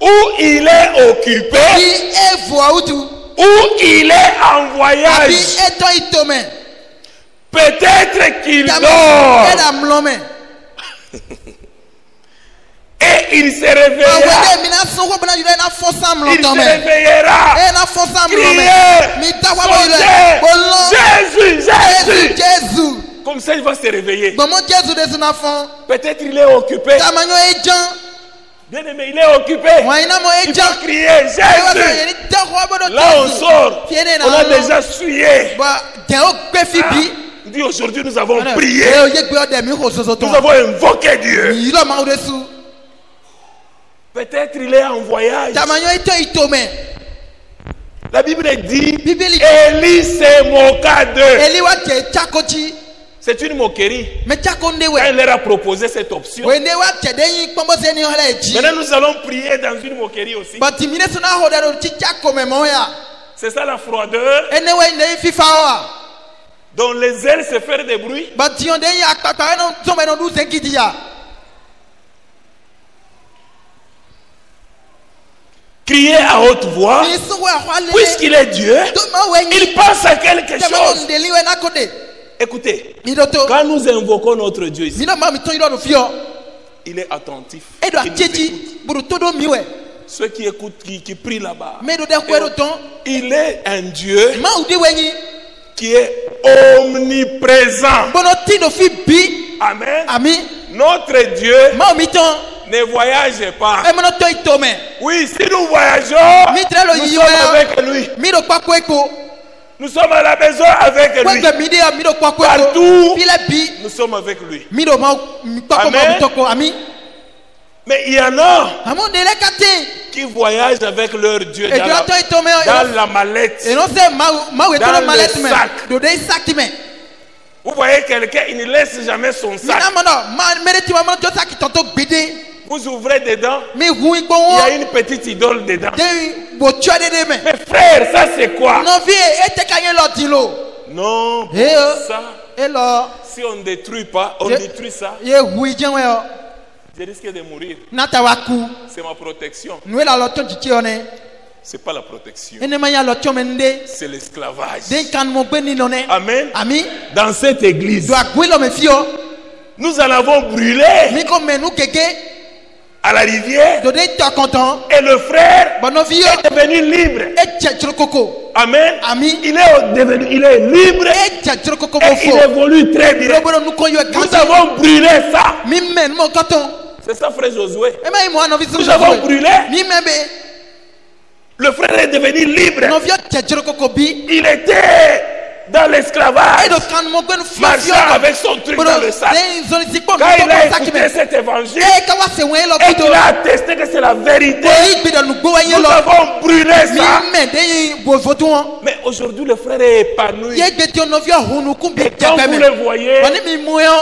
Où il est bi occupé, efo autu où il est en abi voyage. eto itome Peut-être qu'il Dama- dort eda mlome et il se réveillera. awede mi na so ko bana yule na fosa Il se mlotome réveillera. e na fosa mlome Criez, mi dahwa bo yule songez, bolo Jésus, Jésus Jésus. Jésus Comme ça, il va se réveiller. gbọmọ Jésus de suna fọn Peut-être il est occupé. tamanyo ejan Bien aimé, il est occupé. wọn iná mọ Il ejan va crier, ewa sọ Jésus. yẹn ni dẹkọ gbọdọ Là, on Jésus sort. fiene na On a lọ déjà souillé. bọ jẹ o gbé fi bi Il dit aujourd'hui, nous avons prié. ẹ o ye gbé ọdẹ mi kò soso Nous tán avons invoqué Dieu. yìí lọ máa wọlé su Peut-être il est en voyage. tamanyo ito itome La Bible dit, bíbélì Élie se moqua d'eux. eliwa jẹ chakoji C'est une moquerie. mẹ chako nde Quand wẹ il leur a proposé cette option. wende wa jẹ de yin kpọmọsẹ ni ọlẹ eji Maintenant, nous allons prier dans une moquerie aussi. bọtì mi ne sọ náà hó dẹ ti chako mẹmọ ya C'est ça la froideur enewe ne yin fifa wa dont les ailes se font des bruits. bọtì yọn de yin akpakpa ẹnu tọmọ ẹnu ọdún sẹkìtì ya Crier à haute voix. mi sọwọ ẹhọ alẹ Puisqu'il est Dieu, tó máa wẹ yin il pense à quelque tamanyo chose. ndeli wẹ n'akọdẹ Écoutez, mi dọ tó. quand nous invoquons notre Dieu ici, mi náà máa mi tán irọ́ ló fi ọ il est attentif. edo Il nous àjèjì écoute. gbòdò tó dó mi wẹ̀ Ceux qui écoutent, qui prient là-bas. mẹ́ẹ̀dọ́ dẹ́ kó ẹ̀rọ tán Il est un Dieu máa wù dé wẹ̀yìn qui est omniprésent. gbọ́dọ̀ tí ló fi bí Amen. àmì Notre Dieu máa mi tán ne voyage pas. ẹ mọ́nà tó ìtò mẹ́ Oui, si nous voyageons, mi tẹ́lẹ̀ lọ nous yíyí sommes wẹ̀ avec lui. mi ló kpákó èkó Nous sommes à la maison avec lui. wẹ́gbẹ̀ mi dé mi ló kpákó èkó Partout. filẹ̀ bí Nous sommes avec lui. mi ló máa kpákó máa mi tọkọ àmì Mais il y en a àmọ́ ndé lẹ́ kàtẹ́ qui voyagent avec leur Dieu èdè ọtọ́ ìtò mẹ́ dans la mallette. ìránṣẹ́ máa wẹ̀ tó Dans lọ́ malẹ̀ le tì mẹ́ sac. dòdò ìsàkì mẹ́ Vous voyez quelqu'un, il ne laisse jamais son mi sac. náà mọ̀nà máa mẹ́rẹ́ tí wọ́n mọ́nà tó sàkì tọ́ tó gbédé Vous ouvrez dedans, mi hu igbó il y a wọn une petite idole dedans. dé wòtsọ́ dédé mẹ́. Mais frère, ça c'est quoi? nɔvi ete ka nye lɔ di lo Non, pour Eh, ça, elɔ si on ne détruit pas, on Je- détruit ça, ye hu idze wɛ yɔ je risque de mourir. nata wa ku C'est ma protection. nu la lɔ tɔ dzidzi yɔ nɛ C'est pas la protection, enema ya lɔ tɔ mɛ nu de c'est l'esclavage. den kanu gbe ni nɔ nɛ Amen. ami Dans cette église, do agbe lɔ mɛ fi yɔ nous en avons brûlé mi ko mɛ nu gege à la rivière do de tɔ kɔntɔn et le frère bɔnɔvi yɔ est devenu libre. e jɛ dzro koko Amen. ami Il est libre e jɛ dzro koko et mo il fo évolue très bien. lobolo nukɔ yɔ Nous gasi avons brûlé ça. mi mɛ numu kɔtɔn C'est ça, frère Josué. e ma yi mu anɔvi Nous avons brûlé. mi mɛ be Le frère est devenu libre. nɔvi yɔ jɛ dzro koko bi Il était dans l'esclavage, edo kan mo gbenu marchant avec son truc dans le sac. Quand il a écouté cet évangile et qu'il a attesté que c'est la vérité, nous avons brûlé ça. Mais aujourd'hui, le frère est épanoui. Et quand vous le voyez,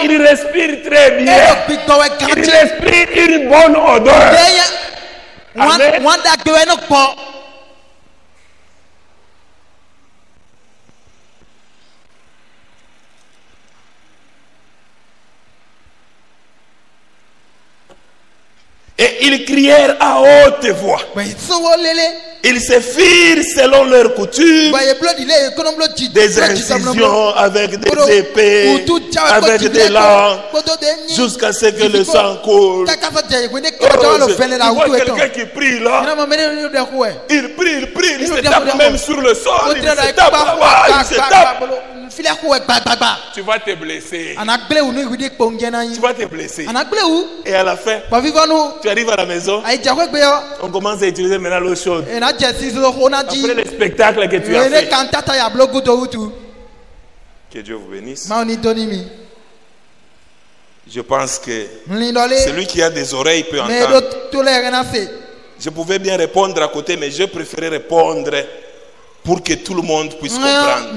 il respire très bien. Il respire une bonne odeur. Amen. Et ils crièrent à haute voix. Ils se firent selon leur coutume des incisions avec des épées, avec des langues, jusqu'à ce que le sang coule. Tu vois quelqu'un qui prie là, il prie, il se tape même sur le sol, il se tape là-bas, il se tape. Tu vas te blesser. Tu vas te blesser. Et à la fin, tu arrives à la maison, on commence à utiliser maintenant l'eau chaude. Après le spectacle que tu as fait. Que Dieu vous bénisse. Je pense que celui qui a des oreilles peut entendre. Je pouvais bien répondre à côté, mais je préférais répondre pour que tout le monde puisse comprendre.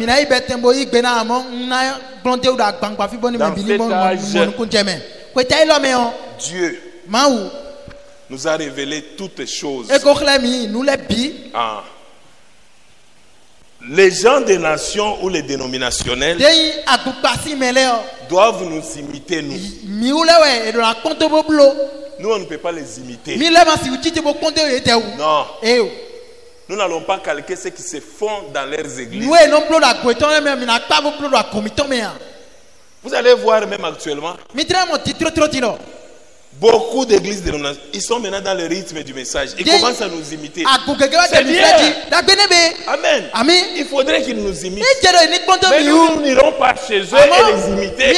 Dieu nous a révélé toutes choses. Les gens des nations ou les dénominationnels doivent nous imiter, nous. Nous, on ne peut pas les imiter. Non. Nous n'allons pas calquer ce qui se font dans leurs églises. Vous allez voir même actuellement, beaucoup d'églises dénominationnelles, ils sont maintenant dans le rythme du message. Ils commencent à nous imiter. C'est bien. Amen. Il faudrait qu'ils nous imitent. Mais nous n'irons pas chez eux et les imiter.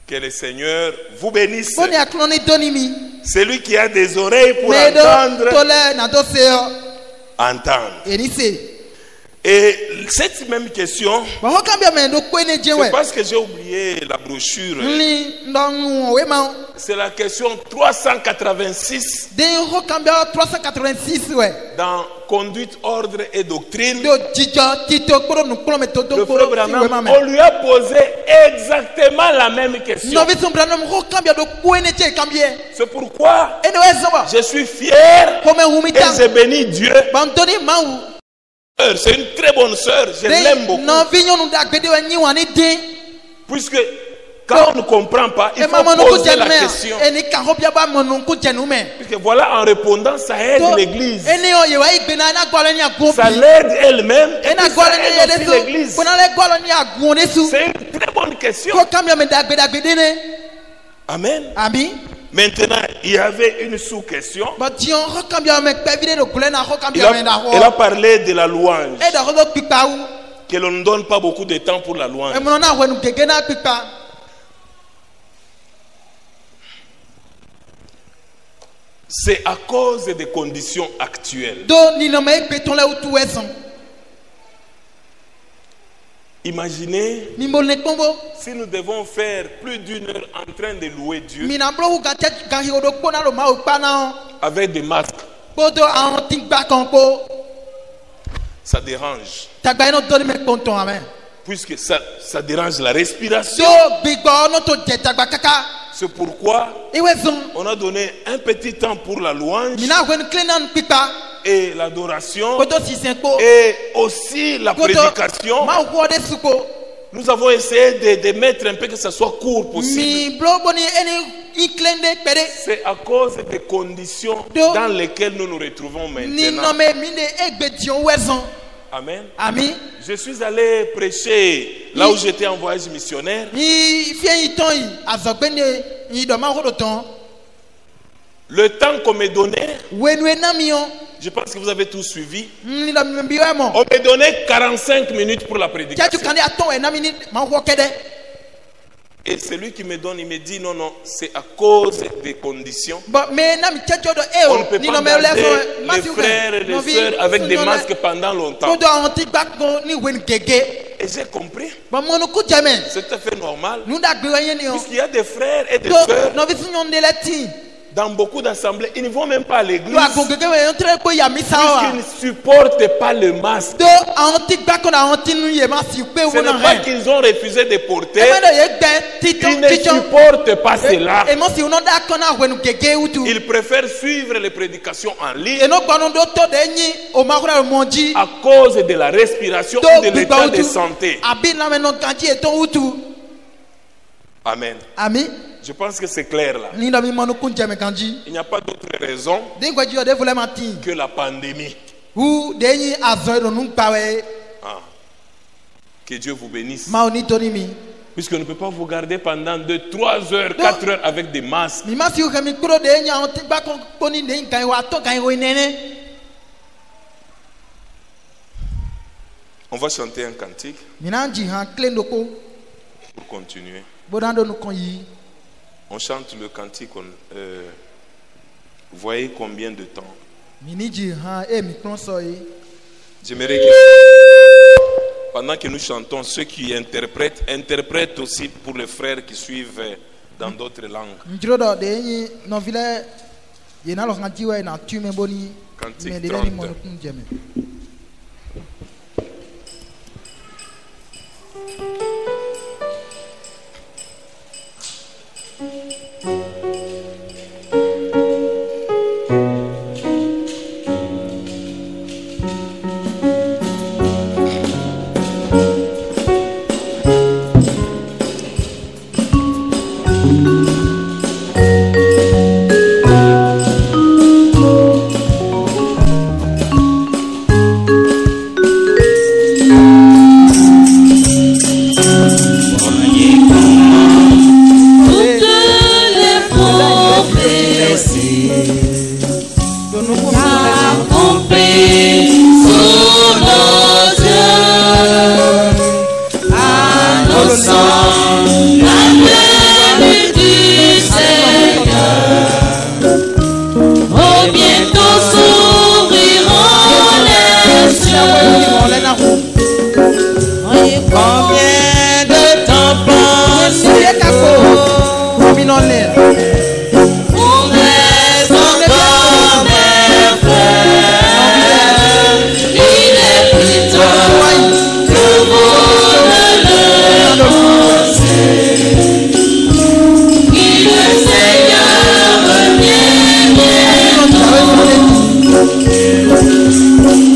Que le Seigneur vous bénisse. Celui qui a des oreilles pour entendre. Et cette même question, c'est parce que j'ai oublié la brochure. C'est la question 386 dans Conduite, Ordre et Doctrine. Le frère Branham, on lui a posé exactement la même question. C'est pourquoi je suis fier et je bénis Dieu. C'est une très bonne sœur, je l'aime beaucoup. Puisque quand on ne comprend pas, il faut poser la question. Puisque voilà, en répondant, ça aide l'église. Ça l'aide elle-même et ça aide aussi l'église. C'est une très bonne question. Amen. Maintenant, il y avait une sous-question. Elle a parlé de la louange. Que l'on ne donne pas beaucoup de temps pour la louange. C'est à cause des conditions actuelles. Imaginez si nous devons faire plus d'une heure en train de louer Dieu avec des masques. Ça dérange. Puisque ça dérange la respiration. C'est pourquoi on a donné un petit temps pour la louange et l'adoration et aussi la prédication. Nous avons essayé de mettre un peu que ça soit court possible. C'est à cause des conditions dans lesquelles nous nous retrouvons maintenant. Amen. Je suis allé prêcher là où j'étais en voyage missionnaire. Le temps qu'on me donnait, je pense que vous avez tous suivi. On me donnait 45 minutes pour la prédication. Et celui qui me donne, il me dit non, non, c'est à cause des conditions. Mais na mi tchetcho do On ne peut pas garder les frères et les sœurs avec des masques pendant longtemps. Et j'ai compris. C'est tout à fait normal. Puisqu'il y a des frères et des sœurs dans beaucoup d'assemblées, ils ne vont même pas à l'église. Puisqu'ils ne supportent pas le masque. Ce n'est pas qu'ils ont refusé de porter. Ils ne supportent pas cela. Ils préfèrent suivre les prédications en ligne à cause de la respiration ou de l'état de santé. Amen. Je pense que c'est clair là. Il n'y a pas d'autre raison que la pandémie. Que Dieu vous bénisse. Puisqu'on ne peut pas vous garder pendant 2, 3 heures, 4 heures avec des masques. On va chanter un cantique pour continuer. On chante le cantique. Vous voyez combien de temps? J'aimerais que pendant que nous chantons, ceux qui interprètent aussi pour les frères qui suivent dans d'autres langues. Cantique 30.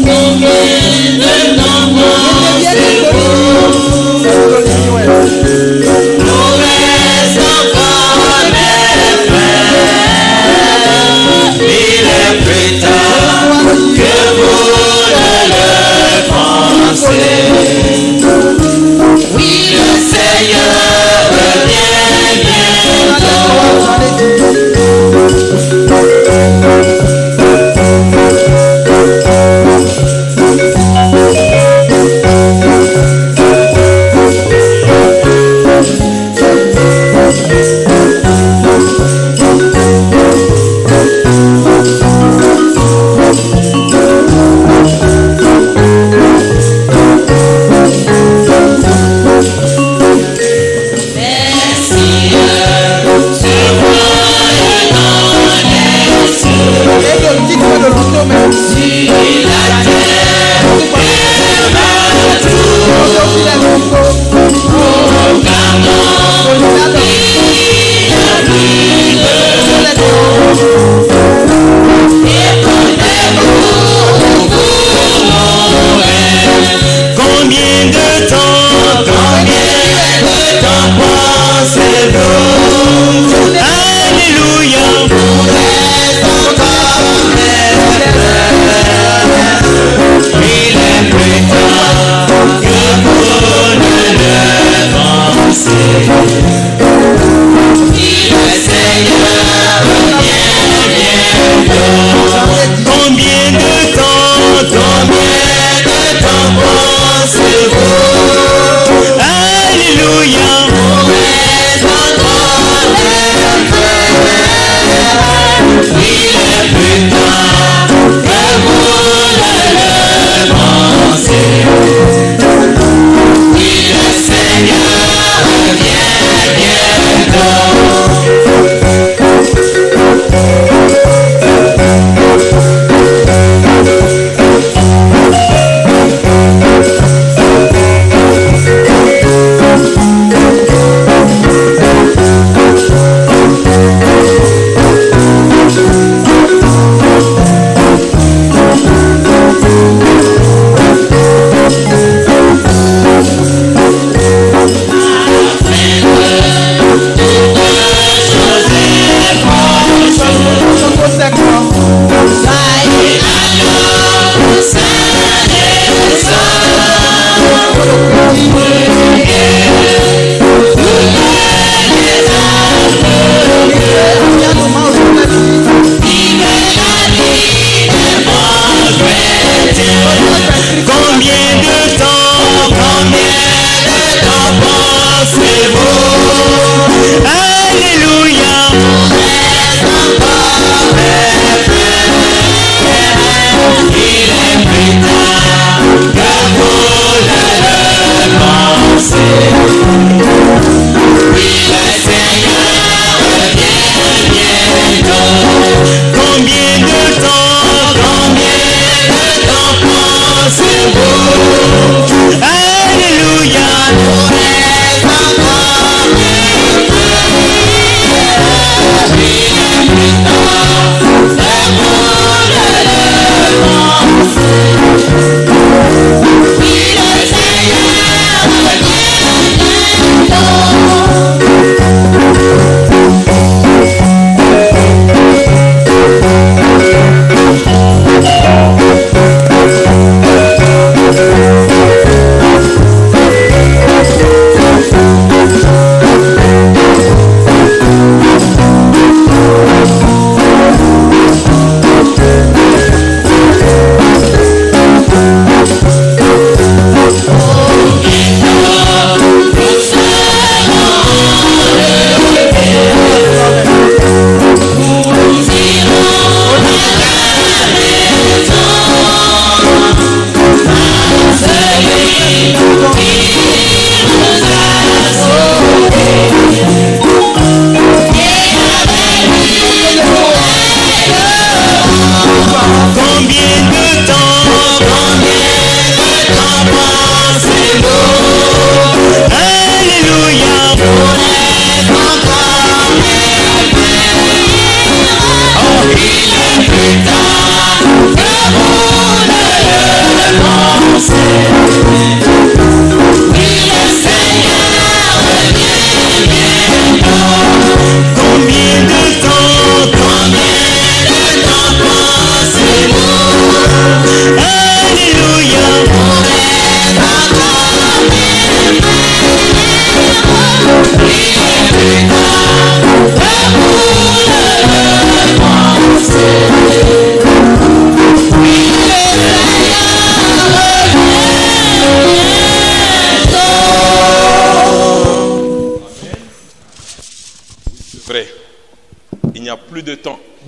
Combien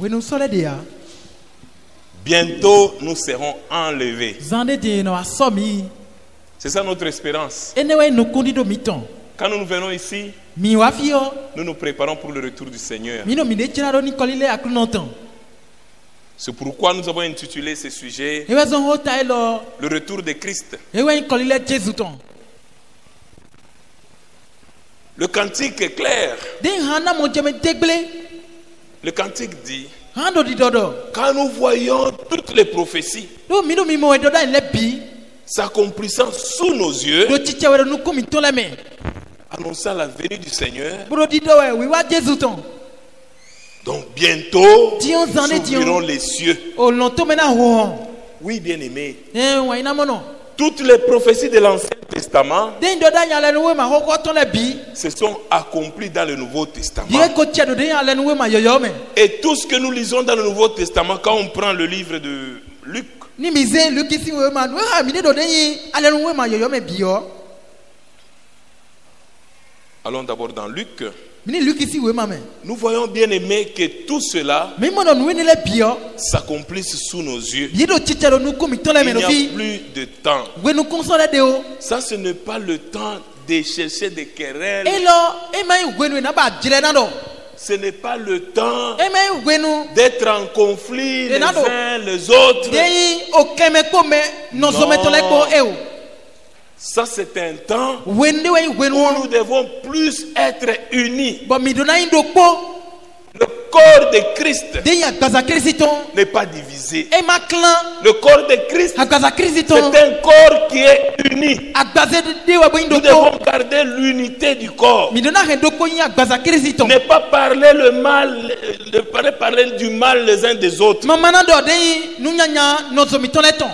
wenu sole dia Bientôt, nous serons enlevés. zande de no asomi C'est ça notre espérance. enewe no kundi do miton Quand nous venons ici, mi wafio nous nous préparons pour le retour du Seigneur. mino mi de chiraro ni kolile aklunotan C'est pourquoi nous avons intitulé ce sujet ewe zon hota elo le retour de Christ. ewe kolile jesuton Le cantique est clair. den hana mo jeme tegle Le cantique dit, hando di dodo quand nous voyons toutes les prophéties do mino mi mo edoda lebi s'accomplissant sous nos yeux, do chichewere nu kumi toleme annonçant la venue du Seigneur, bro di dowe wi wa jesuton donc bientôt, Dion nous zane Dion. ouvrirons les cieux. o lonto mena ho Oui, bien-aimés, wa ina mono toutes les prophéties de l'Ancien Testament den doda nyale nu we ma hoko ton lebi se sont accomplies dans le Nouveau Testament. die ko chedo den nyale nu we ma yoyome Et tout ce que nous lisons dans le Nouveau Testament, quand on prend le livre de Luc, ni mize lukisi we ma we ha mi de do den yi ale nu we ma yoyome bio allons d'abord dans Luc, mini lukisi we ma me nous voyons bien-aimés que tout cela mi mono nu ni le bio s'accomplisse sous nos yeux. die do chichero nu kumi Il toleme no n'y a fi plus de temps. we nu konsole de o Ça, ce n'est pas le temps de chercher des querelles. elo e mai we nu na ba jire na do Ce n'est pas le temps e mai we nu d'être en conflit les Nado. uns les autres. den yi o keme ko me no so me tole ko e o Ça, c'est un temps wende we we nu où nous devons plus être unis. bo mi do na indo po Le corps de Christ den ya gaza krisiton n'est pas divisé. e ma clan Le corps de Christ, agaza c'est krisiton un corps qui est uni. agbaze de we bo indo Nous ko devons garder l'unité du corps. mi do na he do ko yi agbaza krisiton Ne pas parler le mal, ne pas parler du mal les uns des autres. mama na do den yi nu nyanya no so mi tole ton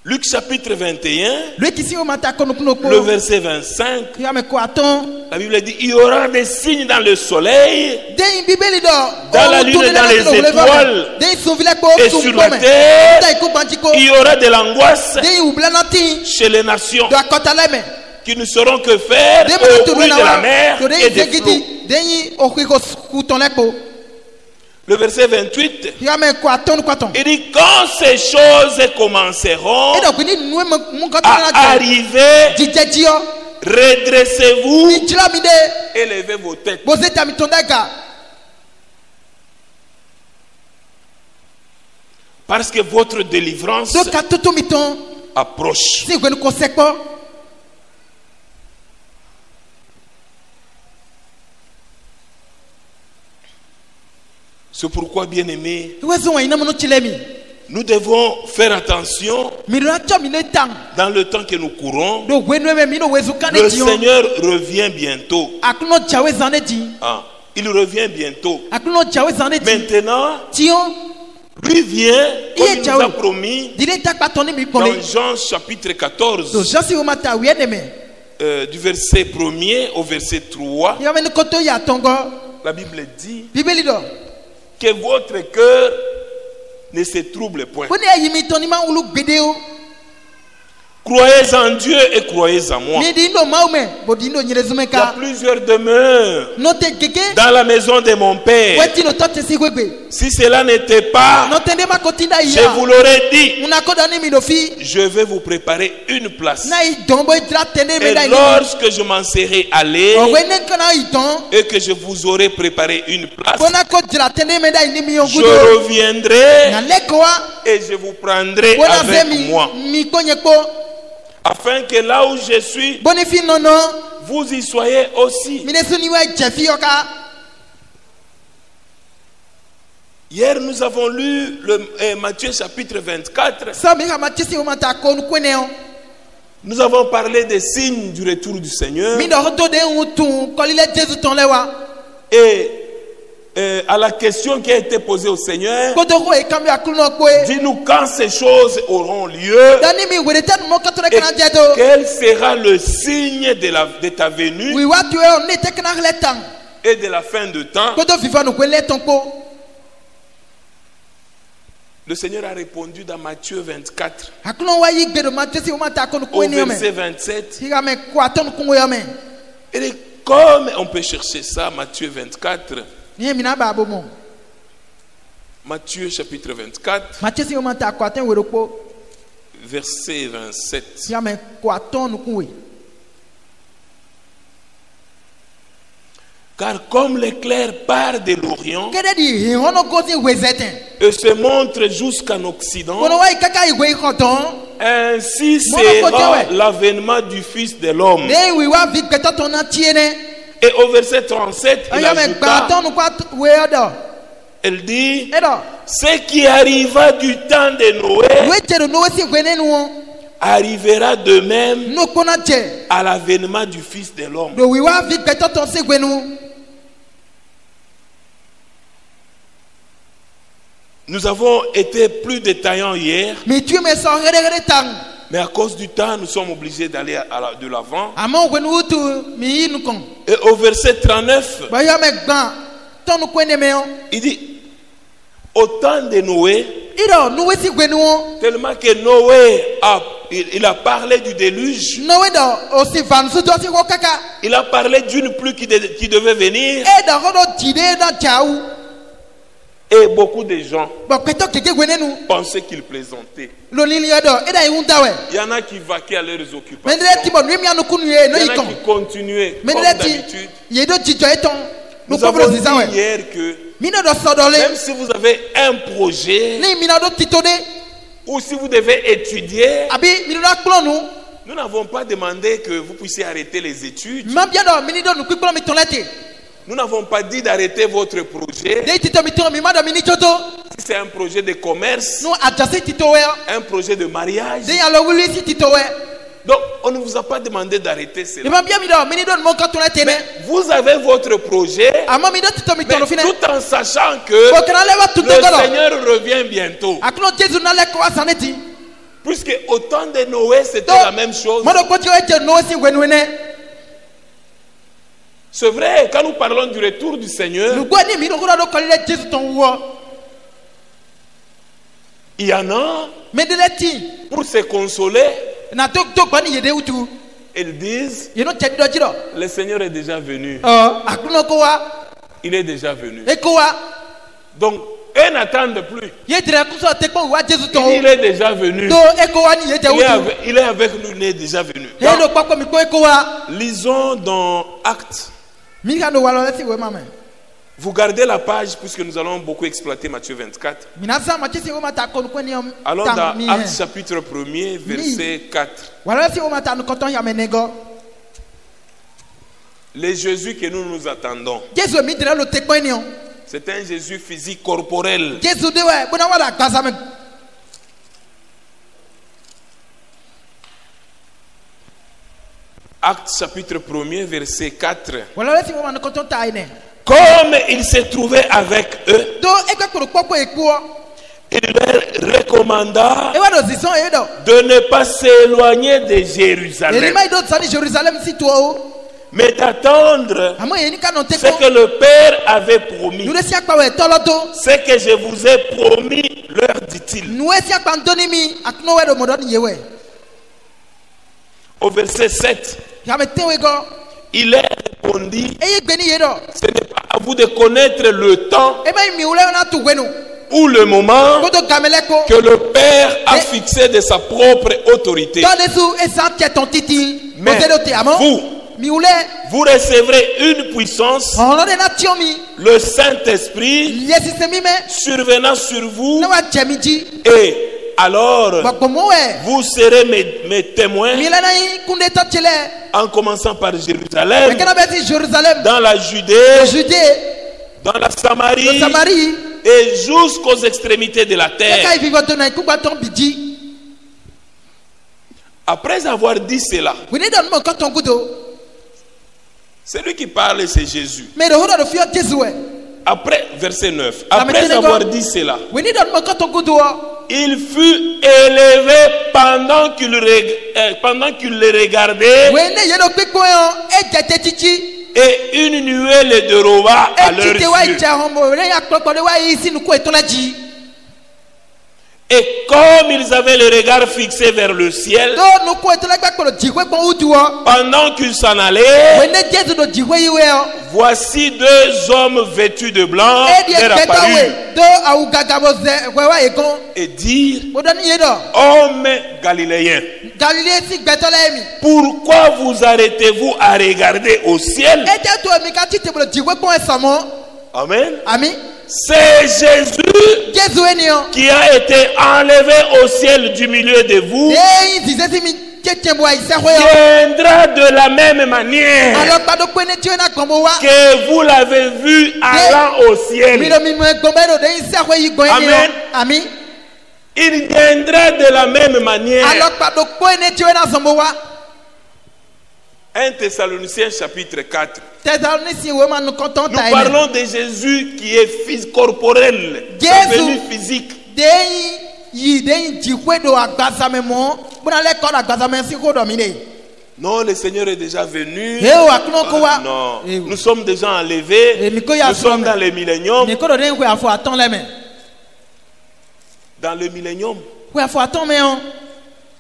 Luc chapitre 21, le kisi o mata ko no kuno ko le verset 25, ya me ko aton la Bible dit, il y aura des signes dans le soleil den yi bibeli do Dans la lune et dans les étoiles. den yi sun vile ko et sun sur ko la me terre. dai ko banji ko Il y aura de l'angoisse den yi ublanati chez les nations do akota leme qui ne sauront que faire den au ma to bruit na de la wa mer to den et yi des flots. zegidi den yi o ko ku ton le ko Le verset 28, ya me ko aton ko aton il dit, quand ces choses commenceront e do ko ni nu mu ko à ton na arriver, jijeji o redressez-vous mi jira mi de et levez vos têtes. bo zeta mi ton daga Parce que votre délivrance do ka toto mi ton approche. si gwenu ko sekpo C'est pourquoi, bien-aimés, we zo wa ina mo no chilemi nous devons faire attention mi do acho mi ne tang dans le temps que nous courons. do gwenu me mi do wezu kan Le de tion Seigneur revient bientôt. akuno jawe zane di Ah, il revient bientôt. akuno jawe zane di Maintenant, tion lui vient, comme Iye il nous Jawe. a promis, dile ta patoni mi dans kole Jean chapitre do 14, jasi o mata wi eneme du verset 1er au verset 3, ya me ko to ya tongo la Bible dit bibeli do que votre cœur ne se trouble point. boni ayi mi toni ma ulu gbede o Croyez en Dieu et croyez en moi. mi di ndo maume bo di ndo nyere zume Il y a ka plusieurs demeures no te gege dans la maison de mon Père. weti no to te si gwegbe Si cela n'était pas, no tende ma ko tinda je ya vous l'aurais dit, una ko dani mi do fi je vais vous préparer une place. na i dombo idra tende me Et da ni lorsque je m'en serai allé o wene kana i don et que je vous aurai préparé une place, bona ko dra tende me da ni mi je ongudo reviendrai na lekoa et je vous prendrai bona avec zemi moi, mi konye ko afin que là où je suis, boni fi nono vous y soyez aussi. mi ne suni wa jefi yoka Hier, nous avons lu Matthieu chapitre 24. so mi ha matisi o mata ko nu kweneo Nous avons parlé des signes du retour du Seigneur. mi do hoto de untu ko lile Jesu ton lewa Et à la question qui a été posée au Seigneur, ko do ko e kambi akuno ko e dis-nous quand ces choses auront lieu dani mi wele tan mo katore et kana jeto quel sera le signe de ta venue wi watu e on ne te kana letan et de la fin de temps. ko do viva no ko le ton ko Le Seigneur a répondu dans Matthieu 24 akuno wa yi gbedo matisi o mata ko nu au kweneo me verset 27. siga me ko aton ko yo me Et comme on peut chercher ça, Matthieu 24, Ni mina ba bomo. Matthieu chapitre 24, Matthieu si moment ta kwaten weroko. verset 27. Ya me kwaton nukuwe. Car comme l'éclair part de l'Orient Kede di hono gozi wezeten. et se montre jusqu'en Occident, Kono wa ikaka igwe ikoton. ainsi Mono côté, sera ouais. l'avènement du Fils de l'homme. Ne wi wa vite beto ton atiene. Et au verset 37, il Aya me ajouta, kwaton nu kwa weodo. elle dit, Edo. ce qui arriva du temps de Noé Wetero no wesi gwenenu. arrivera de même No kona je. à l'avènement du Fils de l'homme. Do wi wa vite beto ton se gwenu. Nous avons été plus détaillants hier, Mi tu me so rede tang. mais à cause du temps, nous sommes obligés d'aller de l'avant. Amon gwenu tu mi inu kon. Et au verset 39, Ba ya me gban. Ton nu kwene meo. il dit, au temps de Noé, Ido nu wesi gwenu. tellement que Noé il a parlé du déluge, No wedo o si van su do si ko kaka. il a parlé d'une pluie qui devait venir, Edo hodo jide na jaou. et beaucoup de gens Ba kweto keke gwenenu. pensaient qu'il plaisantait. Lo nili edo eda iunta we. Il y en a qui vaquaient à leurs occupations. Mendele ti bon mi anu kunu ye no Il y en a ikon. qui continuaient comme Mendele ti d'habitude. yedo jijo eton. No Nous avons pobro zisa we. dit hier que Mina do sodole. même si vous avez un projet Ni mina do titone. ou si vous devez étudier, Abi mina do klonu. nous n'avons pas demandé que vous puissiez arrêter les études. Mambia do mini do nu kwikolo mi tonlete. Nous n'avons pas dit d'arrêter votre projet. De tito mi ton mi ma do mini choto. Si c'est un projet de commerce, No adjase tito we. un projet de mariage. De ya lo wuli si tito we. Donc, on ne vous a pas demandé d'arrêter E cela. mambia mi do mini do mo ka tonlete ne. Mais vous avez votre projet, Ama mi do tito mi mais tono fine. tout en sachant que Ko kana le wa tuto le golo. Seigneur revient bientôt. Akuno Jesu na le ko asaneti. Puisque au temps de Noé, c'était Donc, la même chose. Modo ko jo eje no si gwenu ne. C'est vrai, quand nous parlons du retour du Seigneur, Lugwa ni mi do ko do ko le Jesu ton wo. il y en a, Mendele ti. pour se consoler, Na to kwani yede utu. ils disent, Ye no chedo jiro. le Seigneur est déjà venu. Akuno ko wa. Il est déjà venu. E ko wa. Donc, eux n'attendent plus. Ye dire ko so te ko wa Jesu ton. Il est déjà venu. Do e ko wa ni yede utu. Il est avec nous, il est déjà venu. E do papa mi ko e ko wa. Lisons dans Actes. Mi ka do wa lo si we mama. Vous gardez la page puisque nous allons beaucoup exploiter Matthieu 24. Minasa ma chisi we mata ko ko ni am. Allons dans Actes chapitre 1er, verset 4. Wala si we mata no koton ya menego. Le Jésus que nous nous attendons, Jesu mi dire lo te ko ni on. c'est un Jésus physique, corporel. Jesu de we bona wala gaza me. Actes chapitre 1er, verset 4. Wala si we mata koton ta ine. Comme il se trouvait avec eux, Do e ko ko popo e ko. il leur recommanda E wa do zison e do. de ne pas s'éloigner de E Jérusalem, li mai do tsani Jerusalem si to o. mais d'attendre Amo ye ni ka no te ce ko. que le Père avait promis. Nu le si akpa we tolodo. Ce que je vous ai promis, leur dit-il. Nu e si akpa ndoni mi akuno we do modon ye we. Au verset 7, Ya me te we go. il leur répondit, E ye gbeni ye do. ce n'est pas à vous de connaître le temps E mai mi ule na tu gwenu. ou le moment Ko do gamele ko. que le Père a Mais- fixé de sa propre autorité. Dans les sous et ça tient ton titi. Mais vous, Mi ule. vous recevrez une puissance, On a des nations mi. le Saint-Esprit Yesi se mi me. survenant sur vous, Na wa jemiji. et alors Ba komo we. vous serez mes témoins, Mi la na yi kunde ta chele. en commençant par E Jérusalem, kana beti Jérusalem. dans la Judée, Judée. dans la Samarie, Samarie. et jusqu'aux extrémités de la E terre. ka vivo to na ku ba ton biji. Après avoir dit cela, We need on mo ka ton gudo. celui qui parle, c'est Jésus. Me do hodo do fio Jesu we. Après, verset 9, Ah, après mais avoir tenez-vous. dit cela, We need on mo ka ton gudo. il fut élevé pendant qu'il le regardait, We ne ye do pikpo yo. E jete chichi. et une nuée le déroba à E leurs chite wa yeux. ja homo. Re ya klokpo de wa yi sinu ko etona ji. Et comme ils avaient le regard fixé vers le ciel, do nuku etele gbekpo do dziwe gbɔ udu o. pendant qu'ils s'en allaient, Wene Jesu do dziwe yi we o. voici deux hommes vêtus de blanc Edi leur ekpeta apparurent we do awu gagabo ze wewa ekon. et dirent, Bodo ni ye do. hommes galiléens, Galilée si gbɛtɔ la ye mi. pourquoi vous arrêtez-vous à regarder au ciel? Ete to mi ka tite bolo dziwe gbɔ esɔmɔ. Amen. Ami. C'est Jésus Jesu eni o. qui a été enlevé au ciel du milieu de vous, Eyi zize si mi tete bo ayi se ho yo. viendra de la même manière Alo gbado pe ne tiwe na gbɔnbo wa. que vous l'avez vu allant au Mi ciel. do mi nu egbɔnbɛ do de yi se ho yi gbɔ eni o. Amen. Ami. Il viendra de la même manière. Alo gbado pe ne tiwe na zɔnbo wa. 1 Thessaloniciens chapitre 4. Thessaloniciens wo ma nu kɔntɔn Nous ta ye. parlons de Jésus qui est corporel, sa Jésus. venue physique. Den yi den dziwe do agbazame mɔ. Bona le kɔ do agbazame si ko dɔ mi de. Non, le Seigneur est déjà venu. Ewo akuno ko wa. Non, Ewo. nous sommes déjà enlevés. Et Miko ya Nous sommes somme. dans le millénium. Ni ko do den ko afɔ atɔn lɛ mɛ. Dans le millénium, Ko afɔ atɔn mɛ o.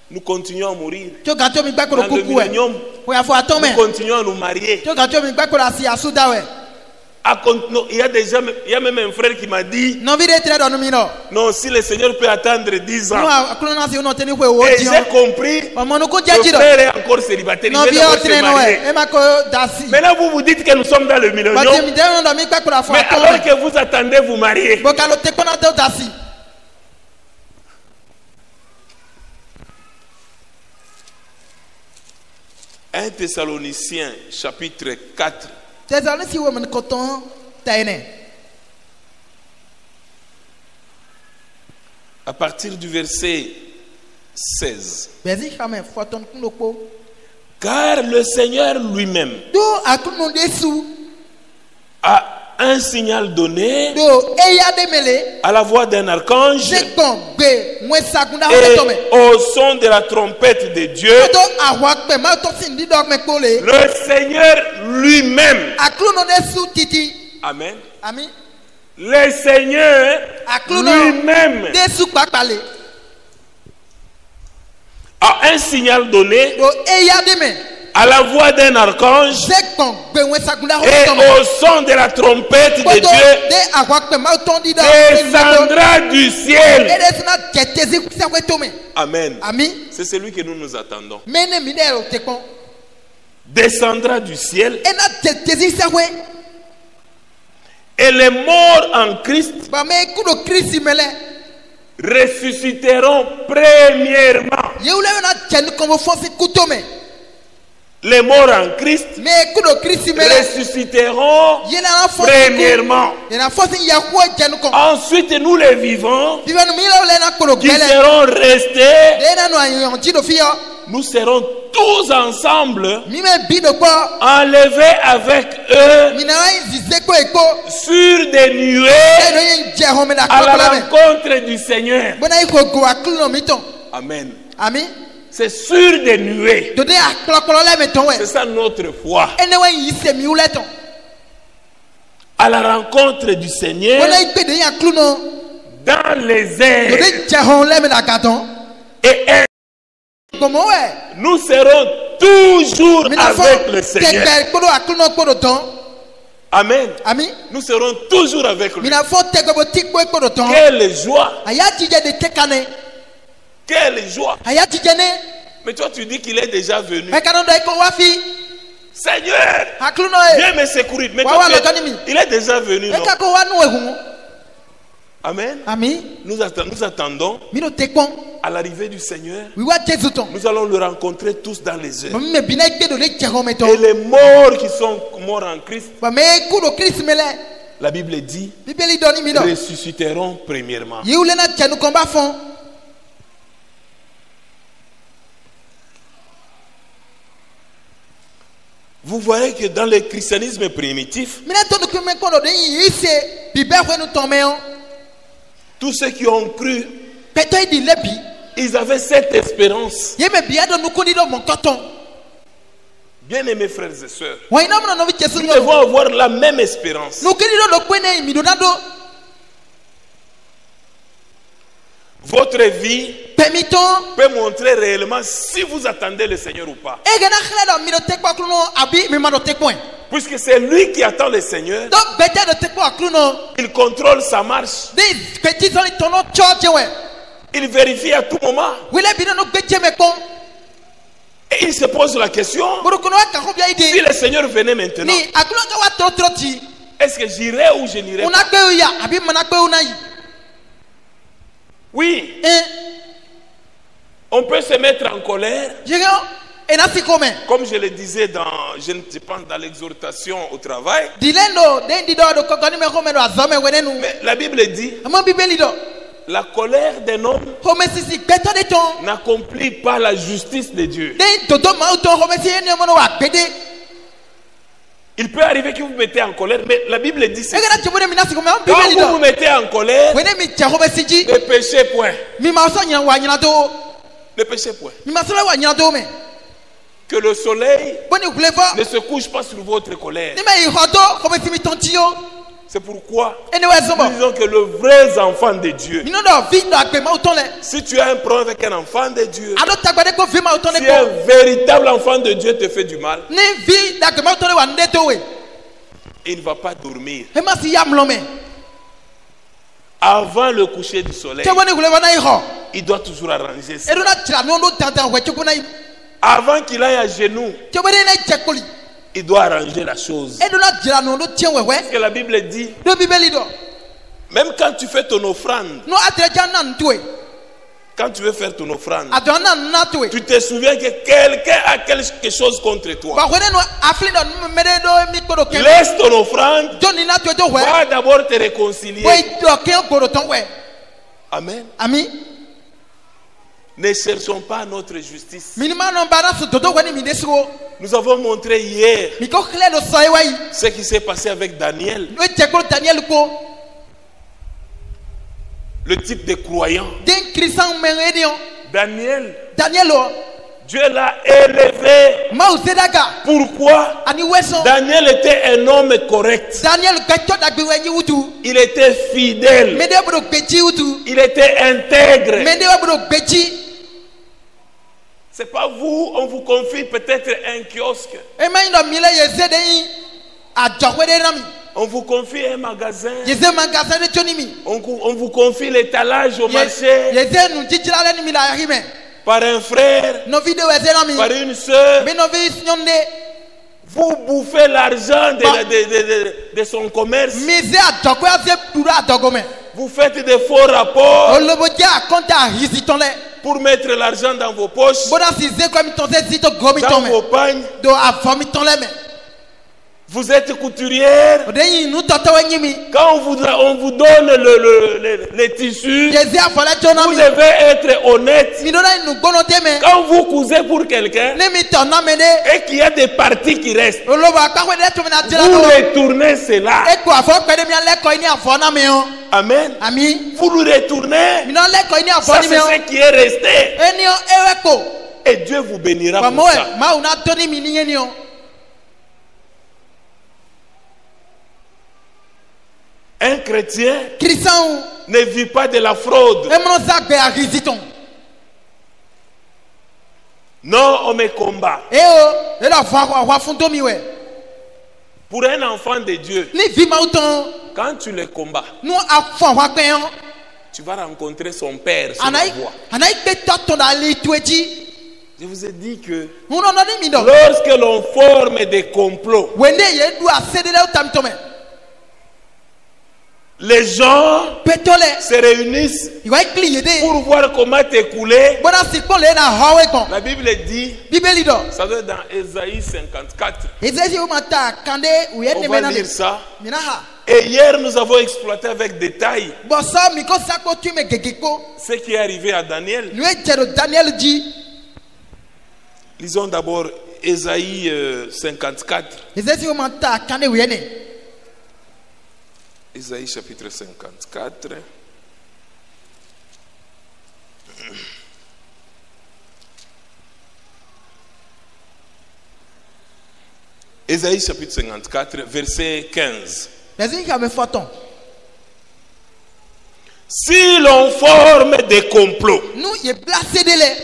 nous continuons à mourir. Tso gato mi gbɛ ko do Dans le kuku wɛ. millénium, Ko afɔ atɔn nous mɛ. continuons à nous marier. Tso gato mi gbɛ ko do asi asu da wɛ. Non, il y a même un frère qui m'a dit, Nɔvi de tirɛ dɔ nu mi nɔ. non, si le Seigneur peut attendre 10 Nu ans. akuno na si o nɔ tɛ ni ko ewo Et di j'ai o. compris, Ɔmɔ nu ko le jɛji dɔ. frère est encore célibataire. Il Nɔvi vient yɛ o d'abord se tirɛ nɔ marier. wɛ. E ma ko da si. Maintenant, vous vous dites que nous sommes dans le Bɔtɛ millénium. mi den dɔ mi gbɛ ko do afɔ Mais atɔn alors mɛ. que vous attendez vous marier, Bɔkalo te kpɔna te o da si. un Thessaloniciens chapitre 4, Thessaloniciens wo ma nu kɔntɔn ta ye nɛ. à partir du verset 16. Bɛsi xame fɔtɔn kun do kpo. Car le Seigneur lui-même Do akuno de su. a un signal donné Do eya de mele. à la voix d'un archange Sekpɔn gbe ŋue sakunda ho de et tɔmɛ. au son de la trompette de Dieu. Do ahwa kpɛ ma tɔ si ndi dɔ kpɛ kpo le. Le Seigneur lui-même, Akuno de su titi. amen, Ami. le Seigneur Akuno lui-même de su kpakpa le. a un signal donné Do eya de mɛ. à la voix d'un archange Sekpɔn gbe ŋue sakunda ho de et tɔmɛ. au son de la trompette de Koto Dieu de ahwa kpɛ ma tɔ ndi dɔ. descendra du ciel. Ede sina jɛtɛzi sɛwɛ tɔmɛ. Amen. Ami. C'est celui que nous attendons. Mene mi de o te kpɔn. Descendra du ciel Ena jɛtɛzi sɛwɛ. et les morts en Christ Bame kudo kirisi mɛlɛ. ressusciteront premièrement. Yewu le na jɛ ni kɔnfɔ fɔsi kuto mɛ. Les morts en Christ Me kudo kirisi mɛlɛ. ressusciteront Yena na fɔsi premièrement. Yena fɔsi yakuwa jɛ ni kɔn. Ensuite, nous les vivants Bibɛnu mi la na kpolo qui gbɛlɛ. serons restés, De na nu ayan ji do fi yɔ. nous serons tous ensemble Mi mɛ bi do kpɔ. enlevés avec eux Mina ayi zize kpo ekpo. sur des nuées Ɛnu ye jɛ hɔn mi na à la kpɔkpɔ la mɛ. rencontre du Seigneur. Bona yi ko go akulu nɔ mi tɔn. Amen. Ami. C'est sur des nuées. Dode akplɔkplɔ la mɛ tɔn C'est wɛ. ça notre foi. Ene wa yi se mi wulɛ tɔn. À la rencontre du Seigneur Bona yi gbe de yi akulu nɔ. dans les airs. Dode jɛ hɔn la mɛ na ga tɔn. Et Gbɔmɔ wɛ. nous serons toujours Mina avec le fɔ Seigneur. tɛgbɛ kpolo akulu nɔ kpolo tɔn. Amen. Ami. Nous serons toujours avec lui. Mina fɔ tɛgbɛ ti kpo kpolo tɔn. Quelle joie. A y'a jijɛ de tɛ kanɛ. Quelle joie. A y'a jijɛ ne. Mais toi, tu dis qu'il est déjà venu. Ɛ kana dɔ eko wafi. Seigneur, Akulu nɔ ye. viens me secourir. Mais Wa toi, wa lɔtɔni mi. il est déjà venu. Non? Eka ko wa nu ehun. Amen. Ami. Nous attendons Mi no te kpɔn. à l'arrivée du Seigneur. Wiwa Jesu tɔn. Nous allons le rencontrer tous dans les airs. Mɛ bina gbe do le jɛ hɔn mɛ Et tɔn. les morts qui sont morts en Christ, Bame kudo kirisi mɛ lɛ. la Bible dit, Bibeli dɔni mi dɔ. ressusciteront premièrement. Yewu le na jɛ nu kɔn ba fɔn. Vous voyez que dans le christianisme primitif, Mina tɔnu kpe mɛ kpɔn do de yi se bibɛ hɔn nu tɔn mɛ yɔ. tous ceux qui ont cru, Pɛtɔ yi di le bi. ils avaient cette espérance. Ye mɛ biya dɔ nuku di dɔ mɔ kɔtɔn. Bien-aimés frères et sœurs, Wɔn ina mina nɔvi Jesu nous nyɔ. devons avoir la même espérance. Nuku di dɔ do kpe ne mi do na do. Votre vie Permettons. peut montrer réellement si vous attendez le Seigneur ou pas. Et gana khledo mi do tekwa kluno abi mi ma do tekwa. Puisque c'est lui qui attend le Seigneur, Donc bete do tekwa kluno. il contrôle sa marche, Des petit son tono church we. il vérifie à tout moment. Wile bi no beje me kon. Et il se pose la question, Burukuno ka ko bia si ide. le Seigneur venait maintenant, Ni akulo ka wa tro tro ti. est-ce que j'irai ou je n'irai Una pas? pe ya abi mana pe una yi. Oui, Eh, on peut se mettre en colère, jego enasi come. comme je le disais je pense dans l'exhortation au travail. Dilendo den di do do ko ni me ko me do azome wenenu. Mais la Bible dit, Amo bibeli do. la colère d'un homme Home sisi beto de ton. n'accomplit pas la justice de Dieu. Den dodo ma auto home si eni mo no wa gbede. Il peut arriver que vous vous mettez en colère, mais la Bible dit E ceci. gana chibune mi nasi come am Quand bibeli vous vous do. mettez en colère, Wene mi cha home siji. ne péchez point. Mi ma so nyina wa nyina do. Ne péchez point. Mi ma so wa nyina do me. Que le soleil Boni kulevo. ne se couche pas sur votre colère. Ni me ihodo home si mi tonti yo. C'est pourquoi Anyway zomo. nous disons que le vrai enfant de Dieu, Mi no do vi do agbe ma auton le. si tu as un problème avec un enfant de Dieu, Ado tagbade ko vi ma auton le si ko. un véritable enfant de Dieu te fait du mal, Ni vi da agbe ma auton le wa nde to we. il ne va pas dormir. E ma si ya mlome. Avant le coucher du soleil, Che boni kulevo na iho. il doit toujours arranger ça. E do na tira no do tantan we chukuna yi. Avant qu'il aille à genoux, Che boni na chekoli. il doit arranger la chose. E do na tira no do tien we we. Parce que la Bible dit, Do bibeli do. même quand tu fais ton offrande, No atre jana ntwe. quand tu veux faire ton offrande, Adona na twe. tu te souviens que quelqu'un a quelque chose contre toi. Ba wene no afli do mede do mi kodo ken. Laisse ton offrande, Joni na twe do we. va d'abord te réconcilier. We do ken kodo ton we. Amen. Ami. Ne cherchons pas notre justice. Minima no bara su dodo we ni mi desiwo. Nous avons montré hier Mi ko kle do so e wa yi. ce qui s'est passé avec Daniel, No chekolo Daniel ko. le type de croyant. Den Christian mengenio. Daniel, Daniel o. Dieu l'a élevé. Ma usedaga. Pourquoi? Ani weso. Daniel était un homme correct. Daniel gacho dagbe we ni utu. Il était fidèle. Mede bro gbeji utu. Il était intègre. Mede bro gbeji. C'est pas vous, on vous confie peut-être un kiosque. E ma ndo mile yeze de yi. Ajokwe de nami. On vous confie un magasin. Yeze magasin de tonimi. On vous confie l'étalage au marché Yeze nu jijira le ni mi la yime. par un frère, No video yeze nami. par une sœur. Me no vi nyonde. Vous bouffez l'argent de son commerce. Mise ajokwe aze dura adogome. Vous faites des faux rapports Oloboja konta hisitonle. pour mettre l'argent dans vos poches, Bona si ze ko mi tonze zito gomi dans tome. vos pagnes. Do avomi tonle me. Vous êtes couturière. Odeyi nu toto we nyimi. Quand on vous donne les tissus, Yeze afole vous tonami. devez être honnête. Mi dona nu gono teme. Quand vous cousez pour quelqu'un Ne mi tona mene. et qu'il y a des parties qui restent, Olobo akwa de to me na tira vous do. retournez cela. E ko afọ pe de mi ale ko ni afọ na me o. Amen. Ami. Vous le retournez. Mi no le ko ni afọ Ça, ni c'est me o. ce qui est resté. Eni o ewe ko. Et Dieu vous bénira Ba pour mo e ça. ma una toni mi ni ni o. Un chrétien Christian ne vit pas de la fraude. e mo za gbe ariziton. Non, on me combat. E o, e la wa fun to mi we. Pour un enfant de Dieu, Ni vi ma uton. quand tu le combats, Nu afọ wa pe on. tu vas rencontrer son père sur la Anai voie. anai pe to na li tweji. Je vous ai dit que Uno no ni mi do. lorsque l'on forme des complots, Wende ye du asede le utam tome. les gens Petole. se réunissent Iwa ikli yede. pour voir comment t'écouler. Bona si ko le na hawe kon. La Bible dit, Bibeli do. ça doit être dans Ésaïe 54. Ezezi o mata kande u ye On ne va mena lire de. ça. Mina ha. Et hier, nous avons exploité avec détail Boso mi ko sako tu me gegeko. ce qui est arrivé à Daniel. Lui jero Daniel dit. Lisons d'abord Ésaïe 54. Ezezi o mata kande u ye ne. Ésaïe chapitre 54. Ésaïe chapitre 54, verset 15. Ezezi ka me foton. Si l'on forme des complots, nous y placé de les.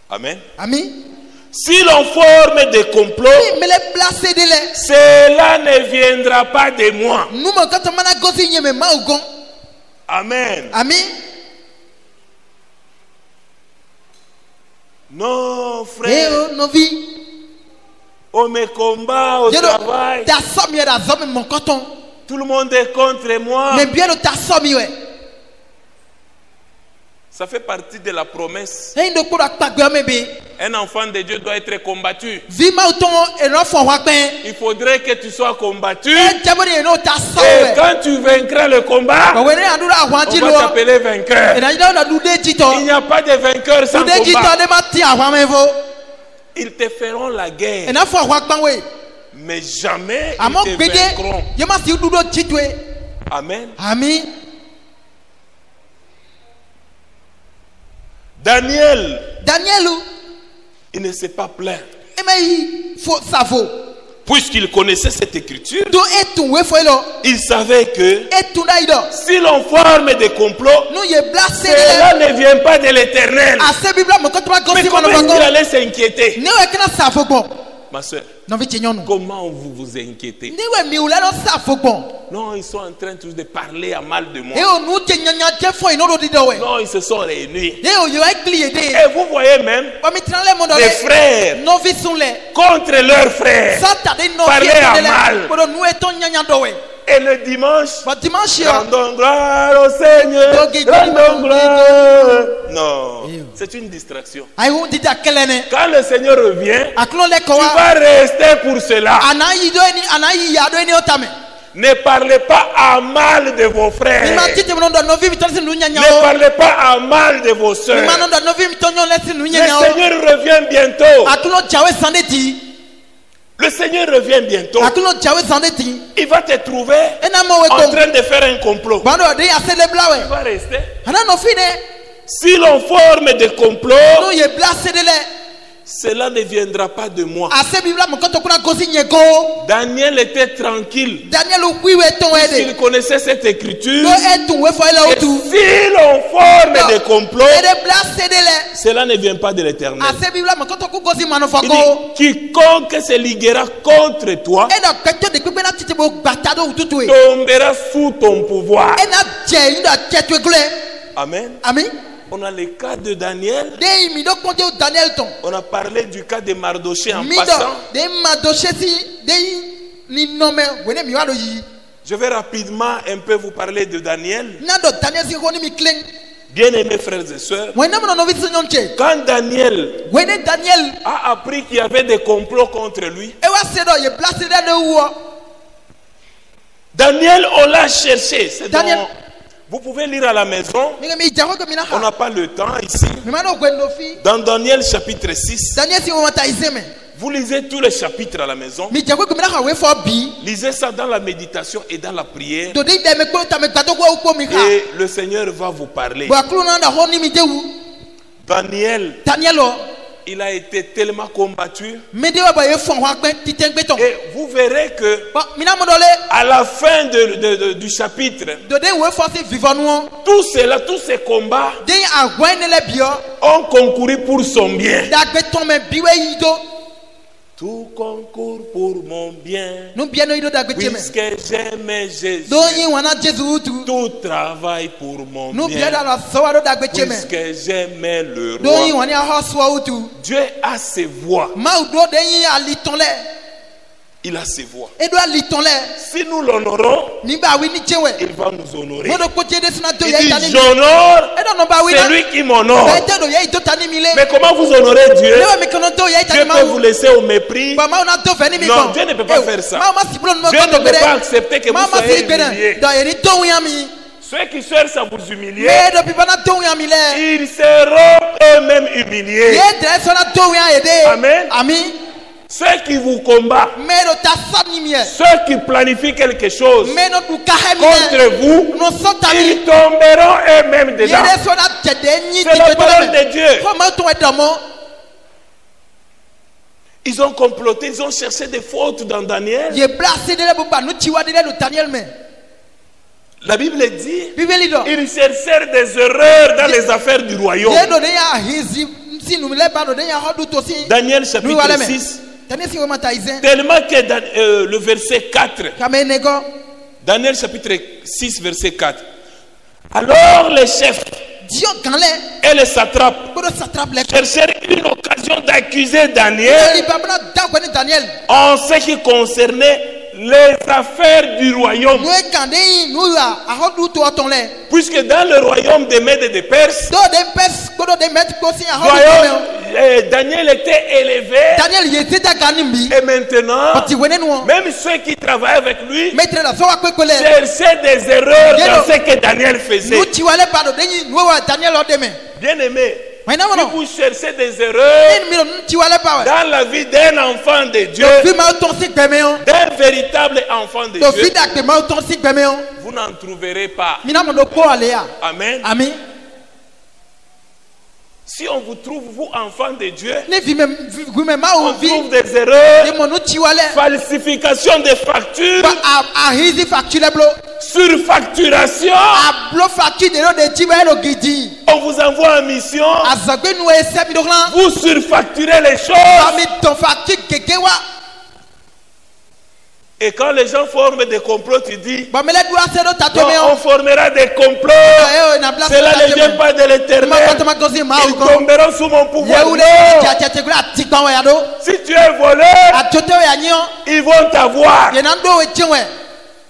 amen. Ami. Si l'on forme des complots, Mais les placé de les. cela ne viendra pas de moi. Nous me quand on a gosi n'y me maugon. Amen. Ami. Non, Eh frère, oh, nos vies. on me combat au Je travail. ta somme y a la somme mon coton. Tout le monde est contre moi. Mais bien ta somme ouais. Ça fait partie de la promesse. Et nous pour pas bébé. Un enfant de Dieu doit être combattu. Vima auton et l'enfant wa ben. Il faudrait que tu sois combattu. Et jaboni no ta somme Et ouais. quand tu vaincras le combat, Ba wene andura on wanji va lo. t'appeler vainqueur. Et na ida na dude jito. Il n'y a pas de vainqueur sans Dude jito combat. de ma ti awa mevo. Ils te feront la Et guerre, na fo wa gban we. mais jamais Amo ils te gbede. vaincront. Ye ma si dudo jitwe. Amen. Ami. Daniel, Daniel, il ne s'est pas plaint. et mais faut savo. Puisqu'il connaissait cette écriture, Do etu we fo lo. il savait que Etu na ido. si l'on forme des complots, Nous y blasé cela de. ne vient pas de l'éternel. Ase bibla mo koto ba Mais gosi comment mo il no allait s'inquiéter? Ne we kana savo bon. Ma soeur, Non vi chenyon. comment vous vous inquiétez? Ni we mi ula no savo bon. Non, ils sont en train tous de parler à mal de moi. E o nu te nyanya je fo ino do di do we. Non, ils se sont réunis. E o yo ai clear de. Et vous voyez même Ba mi tran le mo do des le. frères No vi sun le. contre leurs frères. Sata de no Parler fi à de mal. le. Bo nu e ton nyanya do we. Et le dimanche, Ba dimanche yo. rendons gloire au Seigneur. Rendons gloire. Non, c'est une distraction. Ai hu di da kelene. Quand le Seigneur revient, Aklo le ko tu wa. vas rester pour cela. Anayi do ni anayi ya do ni otame. Ne parlez pas à mal de vos Ni ma frères. tite mo do no vi mi ton si nu nyanya Ne o. parlez pas à mal de vos Ni soeurs. ma no do no vi mi ton le si nu Le nyanya o. Seigneur revient bientôt. Aklo jawe sande ti. Le Seigneur revient bientôt. Aklo jawe sande ti. Il va te trouver E na mo we en ko. train de faire un complot. Bando de ya se le blawe. Tu vas rester. Ana no fi de. Si l'on forme des complots, No ye blase de le. cela ne viendra pas de moi. Ase bibla mo koto kuna gosi nyego. Daniel était tranquille. Daniel wi we ton Il ede. connaissait cette écriture. No etu we fo ele Et otu. si l'on forme des complots, E de blase de le. cela ne vient pas de l'éternel. Ase bibla mo koto ku gosi mano Il fako. dit, quiconque se liguera contre toi E na keto de pepe na tite bo batado ututu e. tombera sous ton pouvoir. E na je inda chetu gule. Amen. Ami. On a le cas de Daniel. De mi do konde o Daniel ton. On a parlé du cas de Mardoché en Mi do passant. de ma do chesi de ni nome wene mi wado yi. Je vais rapidement un peu vous parler de Daniel. Na do Daniel si ko ni mi kleng. Bien-aimés frères et sœurs, Wene mo no vi so nyonche. quand Daniel Wene Daniel a appris qu'il y avait des complots contre lui, e wa se do ye blase de le wo. Daniel, on l'a cherché. C'est Daniel. dans- Vous pouvez lire à la maison. Mi mi jago ko mi na On ha. n'a pas le temps ici. Mi ma no gwendo fi. Dans Daniel chapitre 6, Daniel si o mata izeme. vous lisez tous les chapitres à la maison. Mi jago ko mi na ha we fo bi. Lisez ça dans la méditation et dans la prière. Do de me ko ta me gbato ko ko mi ha. Et le Seigneur va vous parler. Bo aklu na da ho ni mi dewu. Daniel, Daniel o. il a été tellement combattu. Me de wa ba ye fo wa pe titen gbe ton. Et vous verrez que Bo mi na mo do le. à la fin du chapitre, Do de we fo si vivant nous. tout cela, tous ces combats De agwa ne le bio. ont concouru pour son bien. Da gbe ton me biwe yido. Tout concourt pour mon bien. No bien no yido da gbe cheme. Puisque j'aime Jésus, Do yin wana Jesu tu. tout travaille pour mon No bien da bien. la so wa do da gbe cheme. Puisque j'aime le Do yin roi. wani a ho so utu. Dieu a ses voix. Ma do de yin ali ton le. Il a ses voix. E do ali ton le. Si nous l'honorons, Ni ba wi ni chewe. il va nous honorer. Mo do ko je de sina do Il ye dit, tani. j'honore E do no ba wi na. celui qui m'honore. Ba te do ye do tani mi le. Mais comment vous honorez Dieu? Ne me kono do ye Dieu tani ma. peut vous laisser au mépris. Ba ma na do veni mi Non, kon. Dieu ne peut pas faire ça. Ma ma si blon mo Dieu ko ne do peut bere. pas accepter que vous Ma ma soyez si bere. humiliés. Do ye ni do wi ami. Ceux qui cherchent à vous humilier, Me do pipa na do wi ami le. ils seront eux-mêmes humiliés. Ye dre so na do wi ayede. Amen. Ami. Ceux qui vous combattent, Me do ta sani mi e. ceux qui planifient quelque chose Me no du ka he mi contre vous, no so tani. ils tomberont eux-mêmes Ye dedans. de so na jede ni C'est la parole de Dieu. Ko ma to edamo. Ils ont comploté, ils ont cherché des fautes dans Daniel. Ye blase de le bo ba no chiwa de le Daniel me. La Bible dit, Bíbélì dọ̀. ils cherchèrent des erreurs dans les affaires du royaume. Yé dò de yà hizi si numile ba dò de yà hɔdu to si. Daniel chapitre 6, Tani si wo ma ta izin. tellement que le verset 4, Kame nego. Daniel chapitre 6, verset 4. Alors les chefs Diyo ganlɛ. et les satrapes Kodo satrap lɛ. cherchèrent une occasion d'accuser Daniel Yéli babana dagwe ni Daniel. en ce qui concernait les affaires du royaume. Nous kande yi nous ya ahodu to ọtọn lẹ. Puisque dans le royaume des Mèdes et des Perses, Do de pes kodo de met kosi ahodu to mẹ o. Daniel était élevé. Daniel yé ti daga ni mi. Et maintenant, Ọtí wẹ́nẹ́ nu wọn. même ceux qui travaillaient avec lui Mẹtẹrẹ la sọ wa kpekpe lẹ. cherchaient des erreurs Dieu dans non. ce que Daniel faisait. Nu ti wa lẹ ba do de yi nu wa Daniel ọdẹ mẹ. Bien aimé, Wẹ́n náà si wọnọ. vous cherchez des erreurs Ẹni mi lọ nu ti wa lẹ ba wẹ. dans la vie d'un enfant de Dieu, Fi ma tọ́n si gbẹmẹ o. d'un véritable enfant de To fi Dieu, dàgbé ma tọ́n si gbẹmẹ o. vous n'en trouverez pas. Mina mo do kó ale ya. Amen. Ami. Si on vous trouve, vous, enfant de Dieu, Ne vi mẹ ma on o vi. trouve des erreurs, Ni mo nu ti wa lẹ. falsification des factures, Ba a hizi facture lẹ blo. surfacturation. A blo facture de lo de ti bẹ lo gidi. On vous envoie en mission, Azagbe nu ese mi do kan. vous surfacturez les choses. Ami ton facture keke wa. Et quand les gens forment des complots, tu dis, Bamele du ase do ta to non, me on o. formera des complots. Eh na bla Cela ne vient pas de Ma l'éternel. kota ma gosi ma Ils o ko. tomberont sous mon pouvoir. Yeule Non. tete kula tikpan wa ya do. Si tu es voleur, Atote ya nyi o. ils vont t'avoir. Ye nan do we tin we.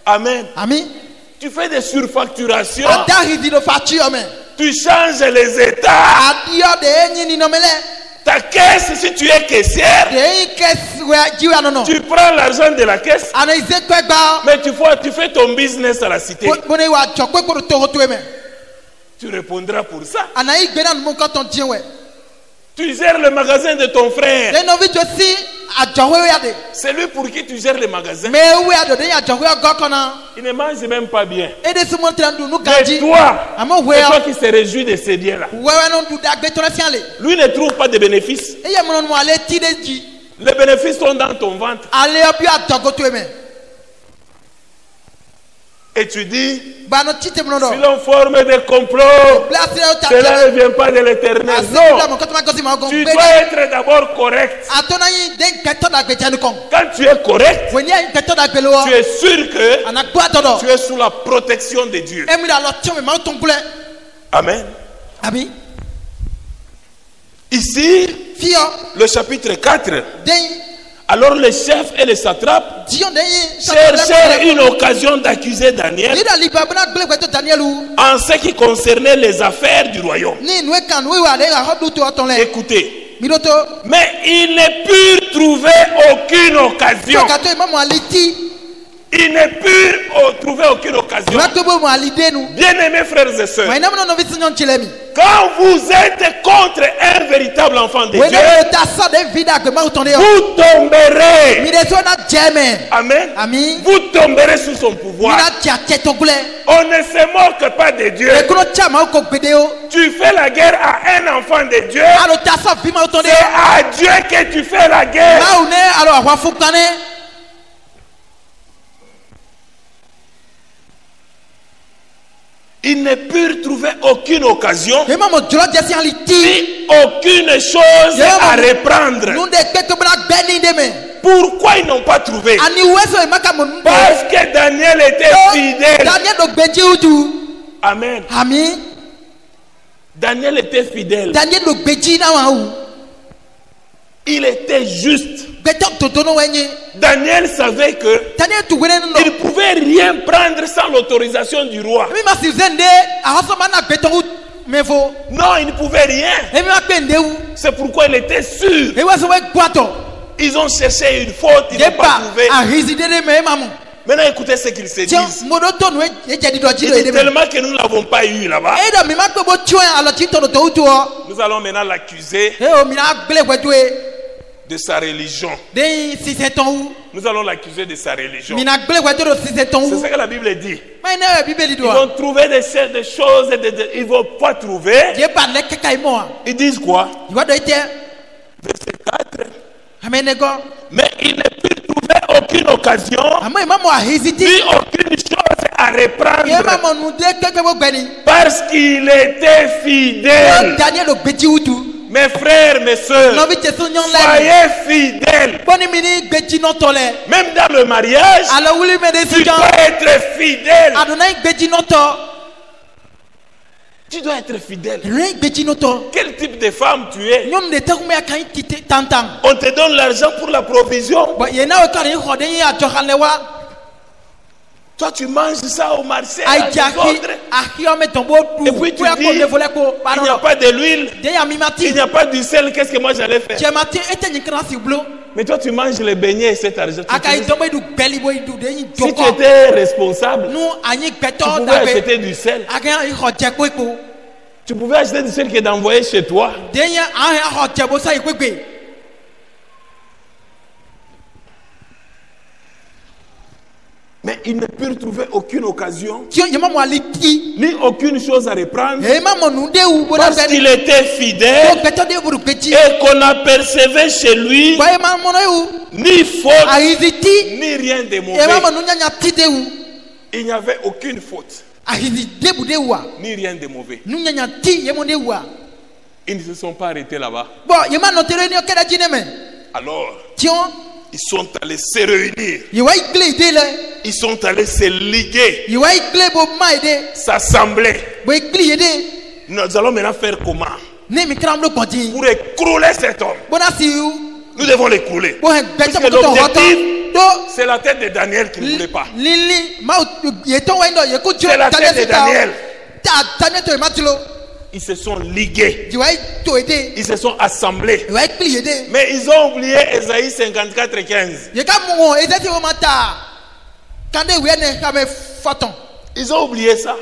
Amen. Ami. Tu fais des surfacturations. Ada hizi do facture me. Tu changes les états. Adio de enyi ni no mele. Ta caisse, si tu es caissière, De yi kes we ji wa no no. tu prends l'argent de la caisse, Ana ize kwe gba. mais tu fais ton business à la cité. Bone wa chokwe ko to ho to me. Tu répondras pour ça. Ana yi gbe na mo ko ton tin we. Tu gères le magasin de ton frère. De no vi to si ajowe ya de. C'est lui pour qui tu gères le magasin. Me we ya do de ya ajowe go kona. Il ne mange même pas bien. E de sumo trandu nu Mais kanji. toi, Amo we c'est ya. toi qui se réjouis de ces biens-là. Wewe no du dagbe to na fiale. Lui ne trouve pas de bénéfices. Eye mo no ale ti de ji. Les bénéfices sont dans ton ventre. Ale obi adogo to me. Et tu dis, Ba no tite mo no si do. l'on forme des complots, Blase o ta. cela ne vient pas de l'éternel. Asila Non, mo kota ma gosi ma go. tu dois être d'abord correct. Atona yi den keto dagbe janu kon. Quand tu es correct, Weni yi keto dagbe lo. tu es sûr que Ana gbo atodo. tu es sous la protection de Dieu. Emi da lo ti me ma ton kule. Amen. Ami. Ici, Fio le chapitre 4. den Alors les chefs et les satrapes Dion den yi. cherchèrent une occasion d'accuser Daniel Ni da li babna gble kweto Daniel u. en ce qui concernait les affaires du royaume. Ni nu kan nu wa de ga hodu to oton le. Écoutez, Mi do to. mais ils ne purent trouver aucune occasion. Fio ka to ma mo aliti. Ils ne purent trouver aucune occasion. Ma to bo mo alide nu. Bien-aimés frères et sœurs, Wa ina mo no vi sinyon chilemi. quand vous êtes contre un véritable enfant de We Dieu, no ta sa de vida gbe ma oton de yo. vous tomberez. Mi de so na jeme. Amen. Ami. Vous tomberez sous son Mi pouvoir. na tia cheto kule. On ne se moque pas de Dieu. E kono cha ma ko gbede o. Tu fais la guerre à un enfant de Dieu. Alo ta sa vi ma oton de C'est yo. à Dieu que tu fais la guerre. Ma une alo ahwa fukane. Ils ne purent trouver aucune occasion, E ma mo jolo jesi aliti. ni aucune chose à reprendre. Nu de keke bra gbeni de me. Pourquoi ils n'ont pas trouvé? Ani weso e maka mo nu. Parce que Daniel était fidèle. Daniel do gbeji utu. Amen. Ami. Daniel était fidèle. Daniel do gbeji na wa u. Il était juste. Gbeto totono wenye. Daniel savait que Daniel tu wene no. il ne pouvait rien prendre sans l'autorisation du roi. Mi ma si zende ahoso mana gbeto u mefo. Non, il ne pouvait rien. E mi ma pende u. C'est pourquoi il était sûr. E weso we gwato. Ils ont cherché une faute, ils n'ont pas Deba trouvé. a riside de me mamu. Maintenant, écoutez ce qu'ils se Tiens, disent. modoto no e jadi do Ils jiro disent de me. tellement que nous ne l'avons pas eu là-bas. E do mi ma pe bo chuen alo ti to to utu o. Nous allons maintenant l'accuser E o mi na gble kwetu e. de sa religion. De si c'est ton ou. Nous allons l'accuser de sa religion. Mi na gble kwetu do si c'est ton C'est ou. ce que la Bible dit. Ma na bibeli Ils do. vont trouver des choses, ils ne vont pas trouver. Je ba le kaka imo. Ils disent quoi? Iwa do ite. Verset 4. Amenego. Mais ils ne purent trouver aucune occasion, Amo imamo ahiziti. ni aucune chose à reprendre. Yemamo nude keke bo gbeni. Parce qu'il était fidèle. Daniel ogbeji utu. Mes frères, mes soeurs, Nobi Jesu nyon le. soyez fidèles. Boni mini gbeji no tole. Même dans le mariage, Alors wuli me tu desi jan. dois être fidèle. Adonai gbeji no to. Tu dois être fidèle. Rien gbeji no to. Quel type de femme tu es? Nyom de takume akan kite tantang. On te donne l'argent pour la provision. Bon yena o kare ho de ya johanlewa. Toi, tu manges ça au marché. à Aïe des autres. ahiome tombo Et puis tu dis, il n'y a pas de l'huile, il n'y a pas du sel, qu'est-ce que moi j'allais faire? Mais toi, tu manges les beignets et cet argent. Si tu étais responsable, tu pouvais acheter du sel. Tu pouvais acheter du sel qui est envoyé chez toi. Mais ils ne purent trouver aucune occasion, ni aucune chose à reprendre, parce qu'il était fidèle et qu'on apercevait chez lui ni faute, ni rien de mauvais. Il n'y avait aucune faute, ni rien de mauvais. Ils ne se sont pas arrêtés là-bas. Alors, ils sont allés se réunir. Ils sont allés se liguer, s'assembler. Nous allons maintenant faire comment? Pour écrouler cet homme. Nous devons l'écrouler. Parce que l'objectif, c'est la tête de Daniel qui ne voulait pas. C'est la tête de Daniel. Ils se sont ligués. Ils se sont assemblés. Mais ils ont oublié Ésaïe 54:15. Ils ont oublié ça.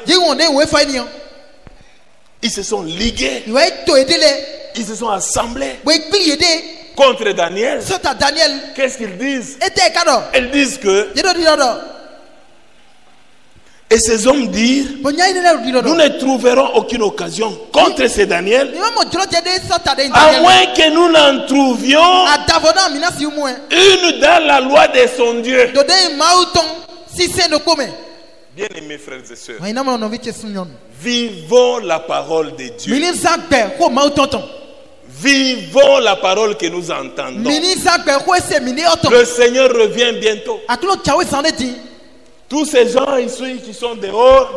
Ils se sont ligués. Ils se sont assemblés contre Daniel. Qu'est-ce qu'ils disent? Ils disent que, et ces hommes disent, nous ne trouverons aucune occasion contre ce Daniel, à moins que nous n'en trouvions une dans la loi de son Dieu. Bien aimés frères et sœurs, vivons la parole de Dieu. Vivons la parole que nous entendons. Le Seigneur revient bientôt. Tous ces gens ici qui sont dehors,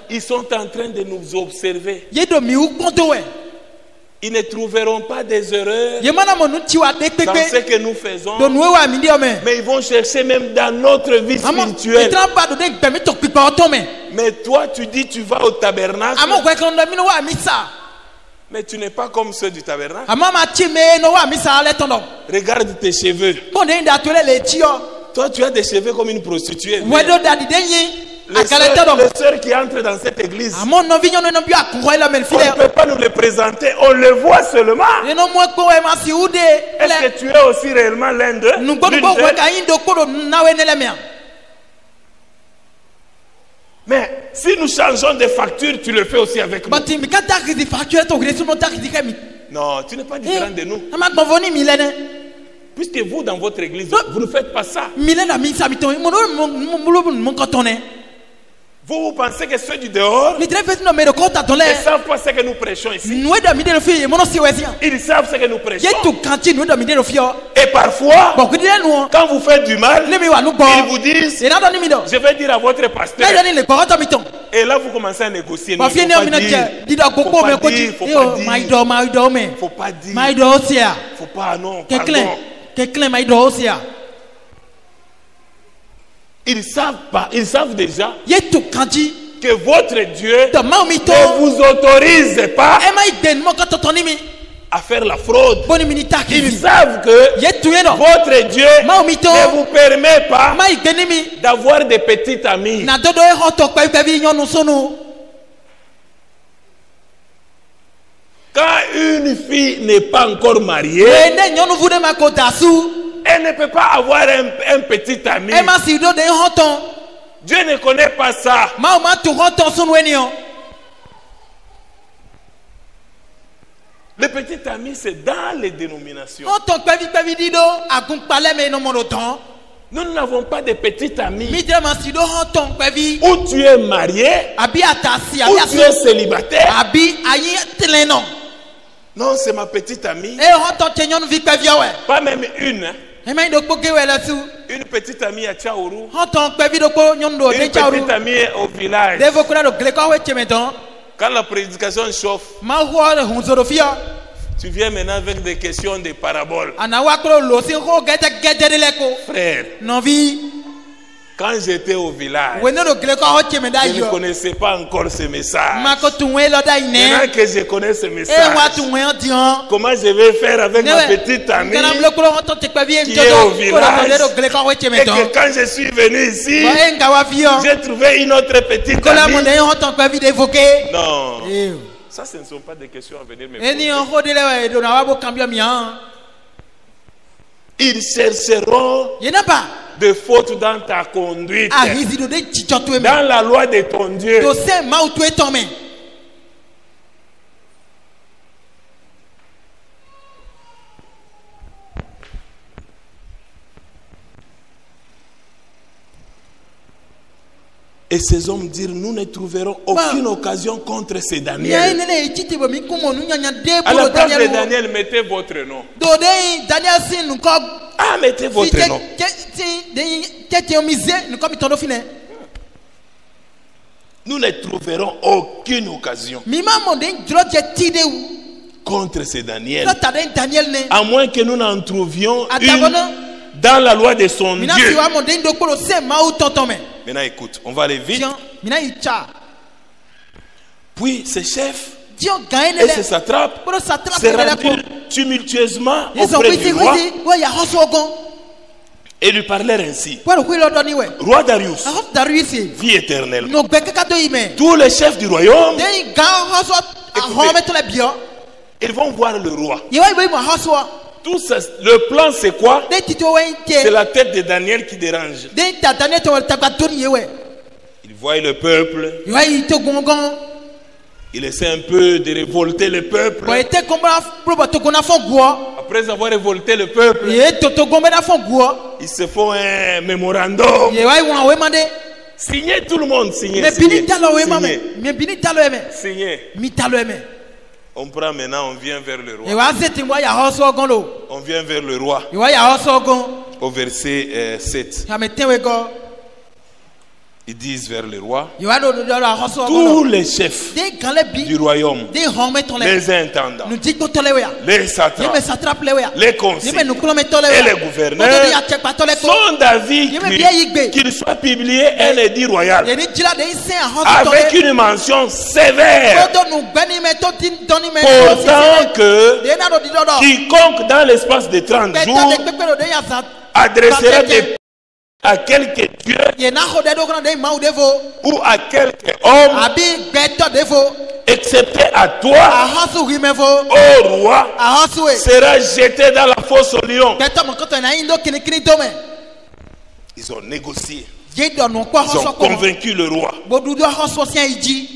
ils sont en train de nous observer. Ils ne trouveront pas des erreurs dans ce que nous faisons, mais ils vont chercher même dans notre vie spirituelle. Mais toi, tu dis tu vas au tabernacle, mais tu n'es pas comme ceux du tabernacle. Regarde tes cheveux. Toi, tu as des cheveux comme une prostituée. Les sœurs qui entrent dans cette église, on ne peut pas nous les présenter, on le voit seulement. Est-ce que tu es aussi réellement l'un d'eux? Mais si nous changeons de facture, tu le fais aussi avec nous. Non, tu n'es pas différent de nous. Puisque vous, dans votre église, vous ne faites pas ça. Vous pensez que ceux du dehors ne savent pas ce que nous prêchons ici. Ils savent ce que nous prêchons. Et parfois, quand vous faites du mal, ils vous disent, je vais dire à votre pasteur. Et là, vous commencez à négocier. Non, faut pas dire. Faut pas, non, pardon. Ils savent pas, ils savent déjà que votre Dieu ne vous autorise pas à faire la fraude. Ils savent que votre Dieu ne vous permet pas d'avoir des petites amies. Quand une fille n'est pas encore mariée, elle ne peut pas avoir un petit ami. Dieu ne connaît pas ça. Les petits amis, c'est dans les dénominations. On ton kpevi dido agun pale me no monoton. Nous n'avons pas de petits amis Mi de masido on ton kpevi. où tu es marié, Abi atasi où abi tu es célibataire. abi ayi tleno. Non, c'est ma petite amie. E on ton chenyon vi kpevi we. Pas même une. Hein. E mai do poke we la su. Une petite amie à Tchaourou. On ton kpevi do ko nyondo de Une chauru. petite amie au village. Devo kula do gleko we chemeton. Quand la prédication chauffe, Ma ho hunzoro fia. tu viens maintenant avec des questions de paraboles. Anawa klo lo sin ho gete de leko. Frère, Non vi. quand j'étais au village, We no do gleko ho chemeda je ne yo. connaissais pas encore ce message. Ma ko tunwe lo da ine. Maintenant que je connais ce E wa message, tunwe on dion. comment je vais faire avec ma petite amie Kana blokolo on ton kpevi qui est au village Ko do gleko we et chemeton. que quand je suis venu ici, Ba enga wa fio. j'ai trouvé une autre petite Kola amie. mo de on ton kpevi d'évoquer. Non, Eh. ça ce ne sont pas des questions à venir me Eni poser. on ho de le do na wa bo cambio mi an. Ils chercheront Ye na pas. des fautes dans ta conduite, A hizi do de chichotu me. dans la loi de ton Dieu. Do se ma ou tu eton me. Et ces hommes dirent, nous ne trouverons aucune occasion contre ces Ya Daniel. ene le chiti bo mi kumo nu nya de À la bo place de Daniel. Daniel, mettez votre nom. Do de Daniel sin nu ko Ah, mettez votre nom. Tete omize nu ko mi tondo fine. Nous ne trouverons aucune occasion Mi ma mo de dro je ti de u. contre ces Daniel. Lo ta de Daniel ne. À moins que nous n'en trouvions Atabono. une dans la loi de son Mina Dieu. si wa mo de ndo ko se ma ou tonton me. Maintenant, écoute, on va aller vite. Tiens, mina icha. Puis ces chefs Dieu gagne et ces le. satrapes Pour ça se trappe le rendirent tumultueusement ils ont auprès pris du roi ouais ya hosogon. et lui parlèrent ainsi. Pour le lo doni we. Roi Darius, A hos daruisi. vie éternelle. No gbeke ka do ime. Tous les chefs du royaume, Den ga hoso a Écoutez. home to le bio. ils vont voir le roi. Ye wa ibo mo hoso. Tout ça, le plan c'est quoi? Den tito we C'est nte. la tête de Daniel qui dérange. Den ta Daniel to ta ka doni ye we. Il voit le peuple, Ye wa ito gongon. il essaie un peu de révolter le peuple. Bo ete komba pro to gona fon guo. Après avoir révolté le peuple, Ye to gombe na fon guo. ils se font un mémorandum. Ye wa won we mande. Signez tout le monde, signez. Me Signez. bini talo we mame. Signez. Me bini talo e me. Signez. Mi talo e me. On prend maintenant, on vient vers le Ye roi. wa zeti mo ya hoso gon lo. On vient vers le roi Ye wa ya hoso gon. au verset 7. Ya me tenwe go. Ils disent vers le roi, Ye wa do la hoso tous gon. les chefs Den kan le du bi. royaume, Den home to le. les intendants, Nu dikto to le we ya. les Ye me satrapes, satrap le we ya. les Ye me conseillers nu kulo me to le we et ya. les gouverneurs Odo ya check pa to le ko. sont d'avis Ye me bien yigbe. qu'il soit publié un édit royal Ye ni jila de isen a hoso to avec le. une mention sévère Odo nu gbeni me to tin doni me. portant que De na do di do do. quiconque dans l'espace de 30 Pe to jours de pepe do de ya sa. adressera des à quelque Dieu Ye na ho de do kana de ma u devo. ou à quelque homme, Abi gbeto devo. excepté à A toi, hoso wi me vo. ô roi, A hoso we. sera jeté dans la fosse au lion. Gbeto mo koto na indo kini kini do me. Ils ont négocié, Je do no kwa ils ont hoso ko. convaincu le roi. Bodu do hoso sian iji.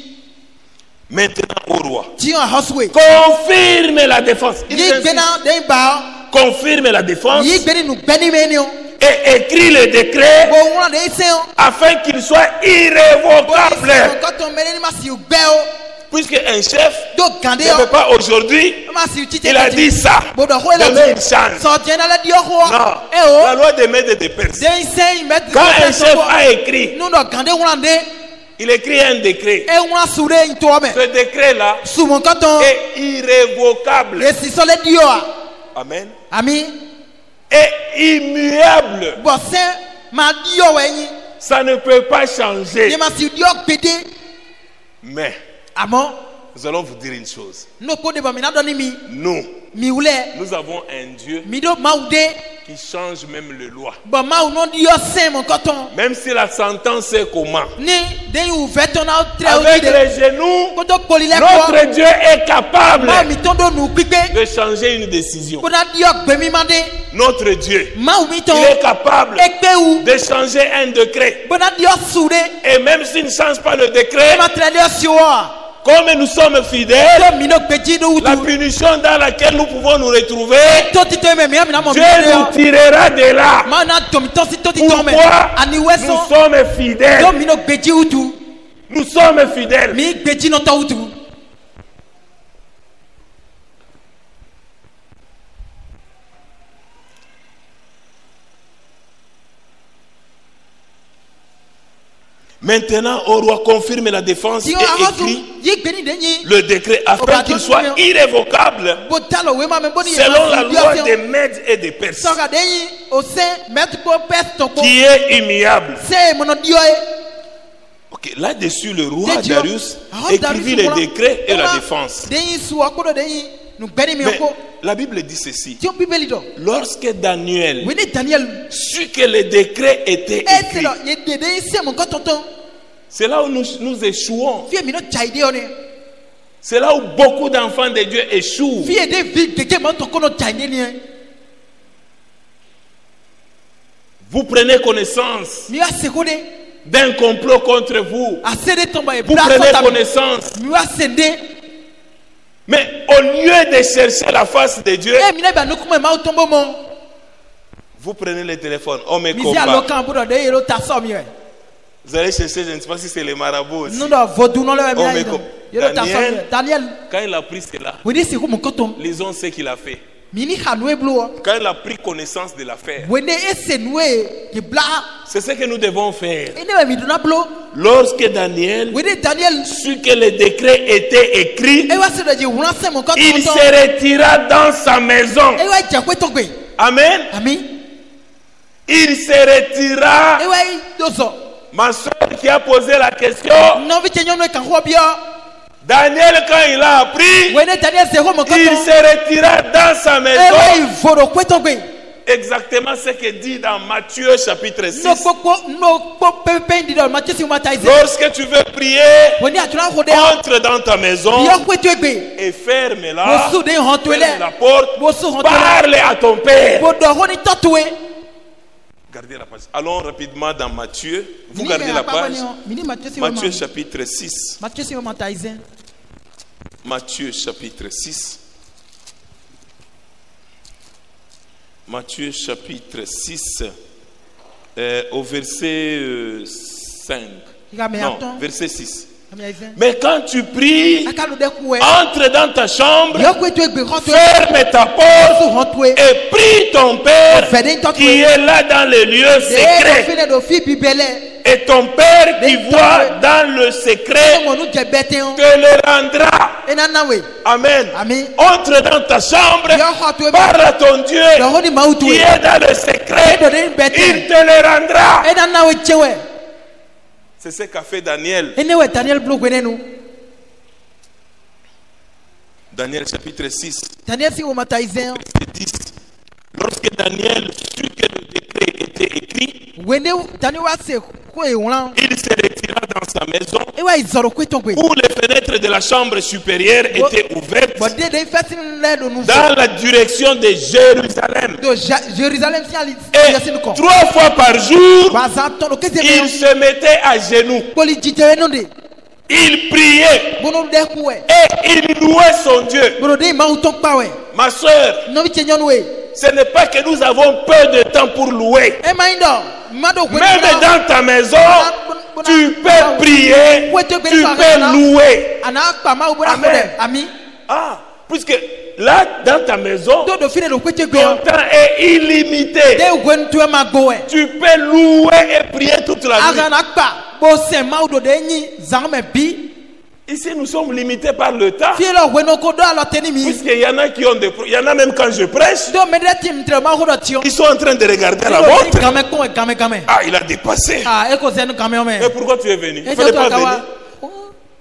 Maintenant au roi, Ti on hoso we. confirme la défense. Il Yi insiste, gbena de ba. confirme la défense Yi gbeni nu gbeni me ni o. et écrit le décret Bo won de isen o. afin qu'il soit irrévocable. Koto me ni ma si gbe o. Puisque un chef Do gande ne o. peut pas aujourd'hui, Ma si tite. il a dit ça. Bodo ho la Demain, il change. So je na le di o ho. Non, E la o. loi des Mèdes et des Perses. De isen met. Quand un chef a écrit, Nu do gande won de. il écrit un décret. E won sure into me. Ce décret-là Su mon koto. est irrévocable. E si so le di o a. Amen. Ami. Et immuable. Bo se ma di o we yin. Ça ne peut pas changer. Ye ma si di o gbede. Mais Amo. nous allons vous dire une chose. No ko de ba mi na do ni mi. Nous, Mi wule. nous avons un Dieu Mi do ma u de. qui change même les lois. Bo ma u no di o se mon koton. Même si la sentence est comment. Ni de yu veto na tre o Avec di de. les genoux, Ko do poli le ko. notre Dieu est capable Ma mi ton do nu pipe. de changer une décision. Ko na di o gbe mi ma de. Notre Dieu, Ma u mi ton. il est capable Ekpe u. de changer un décret. Bo na di o su de. Et même s'il ne change pas le décret, Ma tre de o si o a. Comme nous sommes fidèles, to mino gbeji do la utu punition dans laquelle nous pouvons nous retrouver, to ti to me mi amina mo Dieu nous tirera de là. mana to mi to si to ti to me Pourquoi ani nous weso sommes fidèles? to mino gbeji utu Nous sommes fidèles. mi gbeji no to utu Maintenant, au roi confirme la défense et ti o ahasu écrit yi gbeni de yin le décret afin qu'il soit irrévocable bo talo we ma me bo ni selon la loi des Mèdes et des Perses, soka de yin o se met ko pes to ko qui est immuable. se mono dio e Ok, là-dessus, le roi Dieu. Darius Ah, écrivit Darius, les voilà. décrets et la Voilà. défense. de yin su akodo de yin nu gbeni mi Mais ko la Bible dit ceci. ti o bibeli do Lorsque Daniel we ni Daniel sut que les décrets étaient e ti écrits, lo ye de yin se mo ko tonton c'est là où nous échouons. fi mi no chai de one C'est là où beaucoup d'enfants de Dieu échouent. fi e de vi de ke mo to ko no chai de ni Vous prenez connaissance mi wa se ko de d'un complot contre vous. a se de tomba e Vous bla prenez so ta connaissance. mi wa se de Mais au lieu de chercher la face de Dieu, e mi na ba no kuma ma o tombo mo vous prenez le téléphone. Oh, mais mi si alo combat. kan bu do de yero ta so mi we Vous allez chercher, je ne sais pas si c'est les marabouts aussi. nu do vodu no le mi Oh, na mais yero comme yero ta so mi Daniel- we. Daniel Quand il a pris cela, we ni se ko mo ko tom lisons ce qu'il a fait. mi ni hanu e blu o Quand il a pris connaissance de l'affaire, we ne e se nu e ki bla c'est ce que nous devons faire. e ne mi do na blo Lorsque Daniel we ni Daniel sut que les décrets étaient écrits, e wa se de ji wuna se mo ko il tonton se retira dans sa maison. e wa ja ko to gbe Amen. ami Il se retira. e wa do so Ma soeur qui a posé la question, no vi chenyo no kan ho bio Daniel, quand il a appris, we ne Daniel se ho mo ko il ton se retira dans sa e wa maison. voro ko to gbe Exactement ce que dit dans Matthieu chapitre 6. no ko pepe ndi do ma tisi ma taize Lorsque tu veux prier, we ni atuna ho de entre dans ta maison yo ko to gbe et ferme-la. Wo su de hon to le. Ferme la porte. Wo su hon to le. Parle à ton père. bo do ho ni totwe Gardez la page. Allons rapidement dans Matthieu. Vous gardez la page. Matthieu chapitre 6. Matthieu si ma taize Matthieu chapitre 6. Matthieu chapitre 6. Au verset 5. Non, verset 6. Mais quand tu pries, akalu de ku e entre dans ta chambre, yo ko to gbe ho to ferme ta porte su hon to e et prie ton Père qui est là dans les lieux de secrets. fine do fi bibele Et ton Père qui voit dans le secret mo nu je bete on te le rendra. e na na we Amen. Amen. Entre dans ta chambre, yo ho to e parle à ton Dieu do ho ni ma utu qui e est dans le secret. do de bete Il te le rendra. e na na we chewe C'est ce qu'a fait Daniel. e ne we Daniel blo gwe nu Daniel chapitre 6, Daniel si o ma taize verset 10. Lorsque Daniel sut que le décret était écrit, we ne Daniel wa se ko e won il se retira dans sa maison e wa izoro ko to gbe où les fenêtres de la chambre supérieure étaient ouvertes bo de de fesin le do nu dans la direction de Jérusalem. do Jérusalem si ali Et yasin ko 3 fois par jour, ba za to do ke se il me se mettait à genoux. poli jite no de Il priait bono de ku e et il louait son Dieu. bono de ma uton pa we Ma soeur, no vi chenyo we ce n'est pas que nous avons peu de temps pour louer. e ma indo ma do gwe Même dans ta maison, tu peux prier, tu peux louer. ana pa ma ubura ko de Amen. ami Ah, puisque là, dans ta maison, do do fine do ko te ton gbe temps est illimité. de gwe ntu e ma go e Tu peux louer et prier toute la nuit. aga na pa bo se ma do de nyi zan me bi Ici, nous sommes limités par le temps. fi lo gwe no ko do alo teni mi Puisqu'il y en a qui ont des... Il y en a même quand je prêche, do me de tim tre ma ho do tio ils sont en train de regarder la do montre. game ko e game Ah, il a dépassé. ah e ko se no game o me Mais pourquoi tu es venu? Il e ne fallait to pas ka venir. wa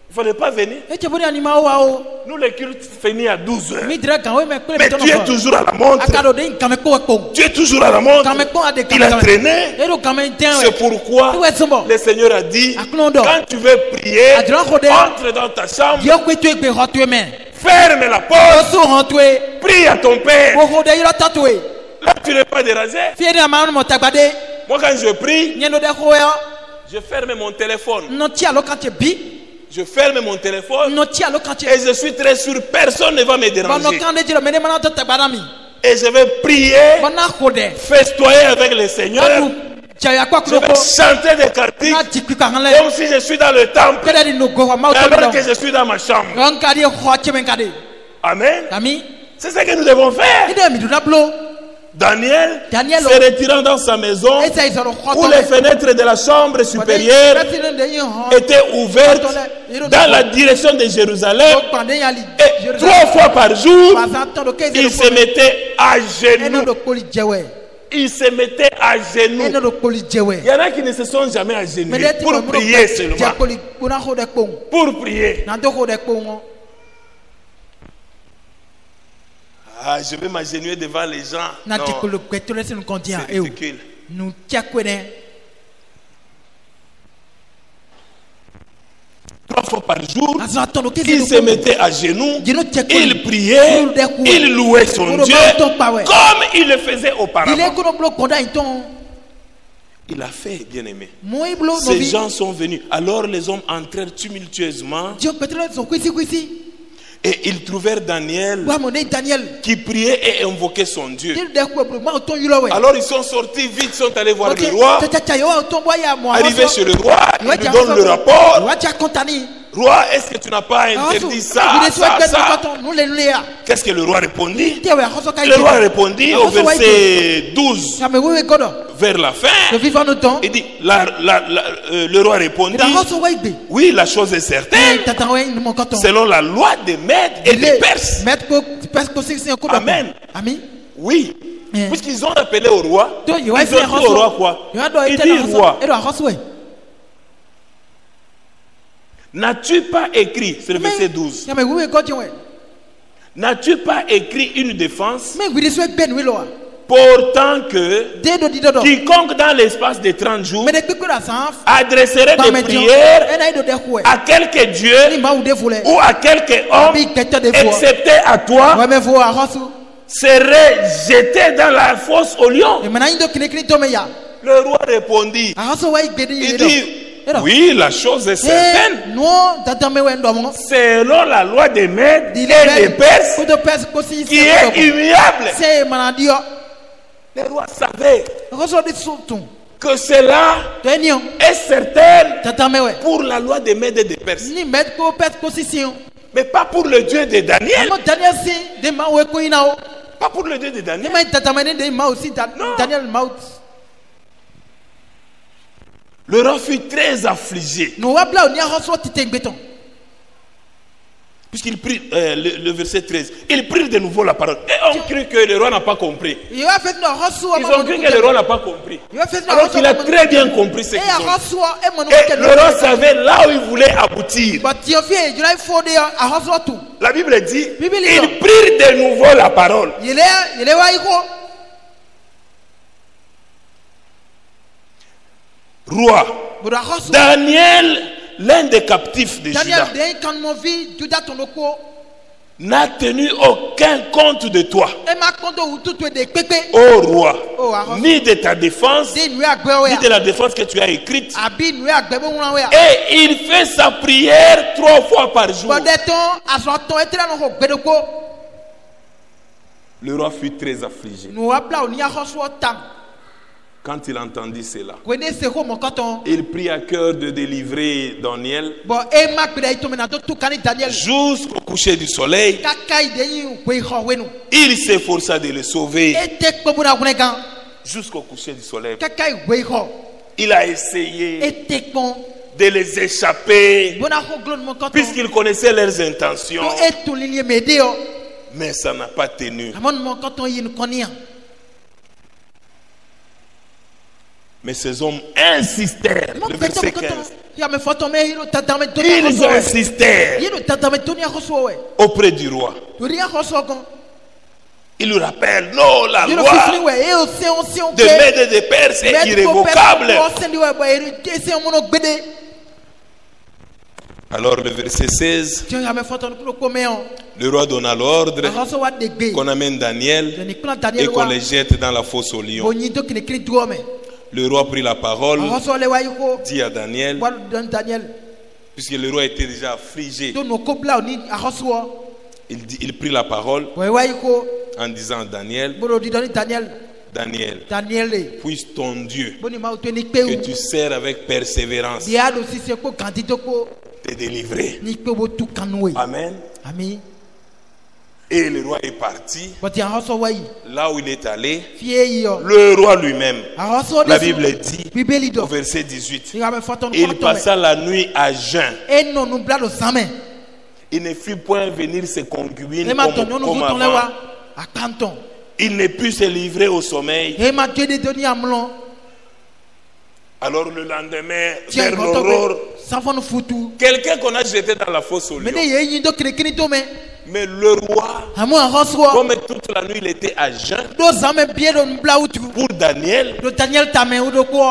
Il ne fallait pas venir. e che boni anima wa o Nous, les cultes finissent à 12 heures. mi dire kan we me pele Mais tu es toujours à la montre. akado de game ko e ko Tu es toujours à la montre. game ko ade Il a traîné. e do game ten C'est pourquoi we sombo le Seigneur a dit, Aklondo. quand tu veux prier, Adran Khodé. entre dans ta chambre, yo ko tu gbe ho to me ferme la o porte, su ho to e prie à ton Père. o ho de yo tatu e Là, tu n'es pas dérangé. fi ni ama mo tagbade Moi, quand je prie, nyeno de ho yo je ferme mon téléphone. no ti alo kan te bi Je ferme mon téléphone no tia lo kanche et je suis très sûr personne ne va me bono déranger. kande jiro mene mana to tabarami Et je vais prier, bona khode festoyer avec le Seigneur. anu chaya kwa Je vais kuloko chanter des cantiques na jikika comme ngale si je suis dans le temple keda di no go wa ma alors to que je suis dans ma chambre. ngadi khoche men kade Amen. ami C'est ce que nous devons faire. ide mi duna blo Daniel Daniel, se retirant dans sa maison esa isoro où khoto les fenêtres de la chambre supérieure étaient ouvertes dans la direction de Jérusalem. Et 3 fois par jour, il se mettait à genoux. Il se mettait à genoux. Il y en a qui ne se sont jamais agenouillés pour prier seulement. Pour prier. Ah, je vais m'agenouiller devant les gens. Non, c'est ridicule. Trois fois par jour, il se mettait à genoux, il priait, il louait son Dieu comme il le faisait auparavant. Il a fait, bien aimé. Ces gens sont venus. Alors les hommes entrèrent tumultueusement et ils trouvèrent Daniel qui priait et invoquait son Dieu. Alors ils sont sortis vite, sont allés voir le roi. Arrivés chez le roi, il lui donne le rapport. Roi, est-ce que tu n'as pas interdit ça? Qu'est-ce que le roi répondit? Le roi répondit au verset 12, vers la fin. Il dit, le roi répondit, oui, la chose est certaine, selon la loi des Mèdes et des Perses. Amen. Oui. Puisqu'ils ont appelé au roi, ils ont dit au roi quoi? Il dit, roi, n'as-tu pas écrit, c'est le verset 12, n'as-tu pas écrit une défense portant que quiconque dans l'espace de 30 jours adresserait des prières à quelque Dieu ou à quelque homme, excepté à toi, serait jeté dans la fosse au lion? Le roi répondit, il dit, oui, la chose est certaine. Selon la loi des Mèdes et des Perses, qui est immuable. Le roi savait que cela est certain pour la loi des Mèdes et des Perses. Mais pas pour le Dieu de Daniel. Pas pour le Dieu de Daniel. Non. Le roi fut très affligé. Puisqu'il prit le verset 13, il prit de nouveau la parole. Et on cru que le roi n'a pas compris. Ils ont cru que le roi n'a pas compris. Alors qu'il a très bien compris ce qu'ils ont dit. Et le roi savait là où il voulait aboutir. La Bible dit, il prit de nouveau la parole. Roi, Daniel, l'un des captifs de Juda, n'a tenu aucun compte de toi, ô roi, ni de ta défense, ni de la défense que tu as écrite. Et il fait sa prière 3 fois par jour. Le roi fut très affligé. Quand il entendit cela, il prit à cœur de délivrer Daniel jusqu'au coucher du soleil. Il s'efforça de le sauver jusqu'au coucher du soleil. Il a essayé de les échapper puisqu'il connaissait leurs intentions, mais ça n'a pas tenu. Mais ces hommes insistèrent. Le verset 15. Ils insistèrent auprès du roi. Il lui rappelle, non, la loi de Mèdes et de Perses est irrévocable. Alors le verset 16, le roi donna l'ordre qu'on amène Daniel et qu'on les jette dans la fosse aux lions. Le roi prit la parole, dit à Daniel, puisque le roi était déjà affligé. to no ko bla oni ahosuo Il prit la parole we wa iko en disant à Daniel, boro di doni Daniel Daniel, puisse ton Dieu boni ma to ni que peu tu sers avec persévérance dia do si se ko kanti ko te délivrer. ni pe bo tu kanwe Amen. ami Et le roi est parti. boti ahoso wa yi Là où il est allé, fie yo le roi lui-même, ahoso la Bible dit bibeli do au verset 18, ni ga me foton il passa la nuit à jeun. et non nous bla do samen Il ne fit point venir ses concubines e ma to no comme no ton le avant. wa akanton Il ne put se livrer au sommeil. e ma to de doni amlon Alors le lendemain, tiens vers l'aurore, safon futu quelqu'un qu'on a jeté dans la fosse au me lion. ne ye yin do kini to me Mais le roi, amu ahoso comme toute la nuit il était à jeun, do samen bien do bla utu pour Daniel, do Daniel tamen udo ko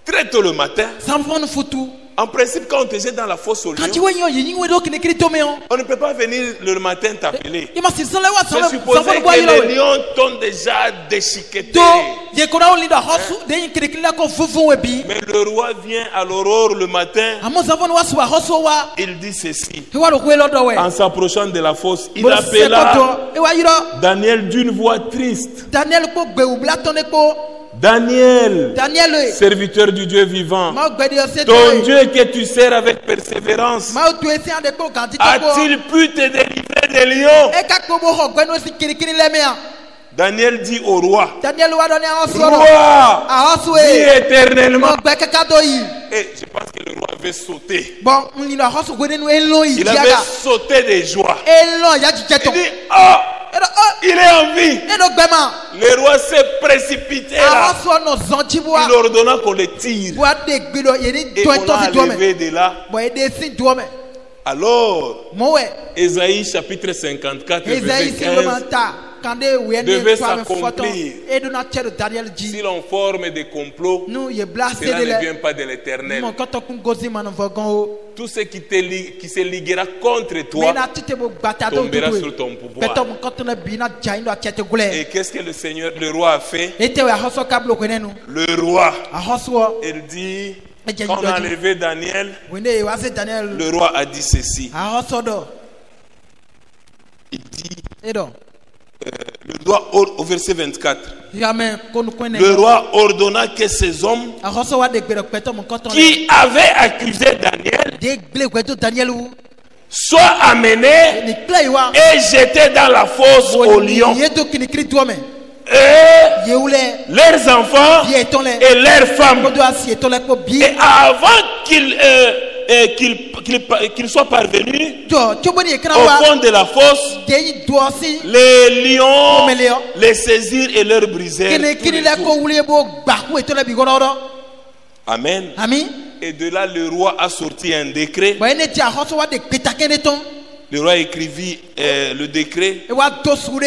très tôt le matin, safon futu en principe quand on te jette dans la fosse au lion, quand tu vois yin we do kini to me on on ne peut pas venir le matin t'appeler. il m'a si sala wa C'est samen supposé safon que boy les lions t'ont déjà déchiqueté. do ye ko na oli do hosu de yin kini la ko fufu we bi Mais le roi vient à l'aurore le matin, amu safon wa su hosu wa il dit ceci. e wa do ko lo do we En s'approchant de la fosse, il Bo se appela koto, e wa yiro Daniel d'une voix triste. Daniel ko gbe u bla ton ko Daniel, Daniel serviteur du Dieu vivant, ma gbe de se ton Dieu que tu sers avec persévérance, ma tu esi ande ko kanti to ko a-t-il pu te délivrer des lions? e ka ko bo ho gbe no si kiri le me a Daniel dit au roi, Daniel wa do ni hosu ro roi, a hosu vis e éternellement. mo gbe kaka do yi Et je pense que le roi avait sauté. bon ni do hosu gbe nu elo yi Il avait diaga sauté de joie. elo ya jije to Il dit, oh, e do il est en vie. e do gbe ma Le roi s'est précipité a là. hosu no zonji bo Il ordonna qu'on le tire. wa de gbe do ye ni Et to on to l'a si do me enlevé de là. bo e de si do me Alors, mo we Ésaïe chapitre 54, Esaïe verset c'est 15. vraiment ta quand we devait ne soit me photo s'accomplir. et de notre Daniel Si dit l'on forme des complots, nous ye blasé cela de ne la vient pas de l'Éternel. mon quand on gozi man vogon Tout ce qui se liguera contre mais toi na tite bo bata do tombera do sur ton pouvoir. beto mon quand on bina jain do tiete gule Et qu'est-ce que le Seigneur, le roi a fait? et te wa hoso kablo kwenenu Le roi, a hoso il dit, Et Jésus quand on doit a dire- enlevé Daniel, wende wa se Daniel le roi a dit ceci. a hoso do Il dit, et do le roi, au verset 24, jamais kon kwene le roi ordonna que ces hommes a hoso wa de gbero peto mon quand on qui avaient accusé Daniel de gle kweto Daniel ou soient amenés ni play wa et jetés dans la fosse aux lions. ye to kini kri to me Et ye ule leurs enfants ye to le et leurs femmes. ko do asi to le ko bi Et avant qu'ils soient parvenus jo choboni e kana au wa fond de la fosse, de dosi les lions Comme les lions. les saisirent et leur brisèrent kini tous kini les le os. ko wule bo gba ku e to le bi gororo Amen. ami Et de là, le roi a sorti un décret. bo ene ti a hoso wa de petakene ton Le roi écrivit le décret e wa to sure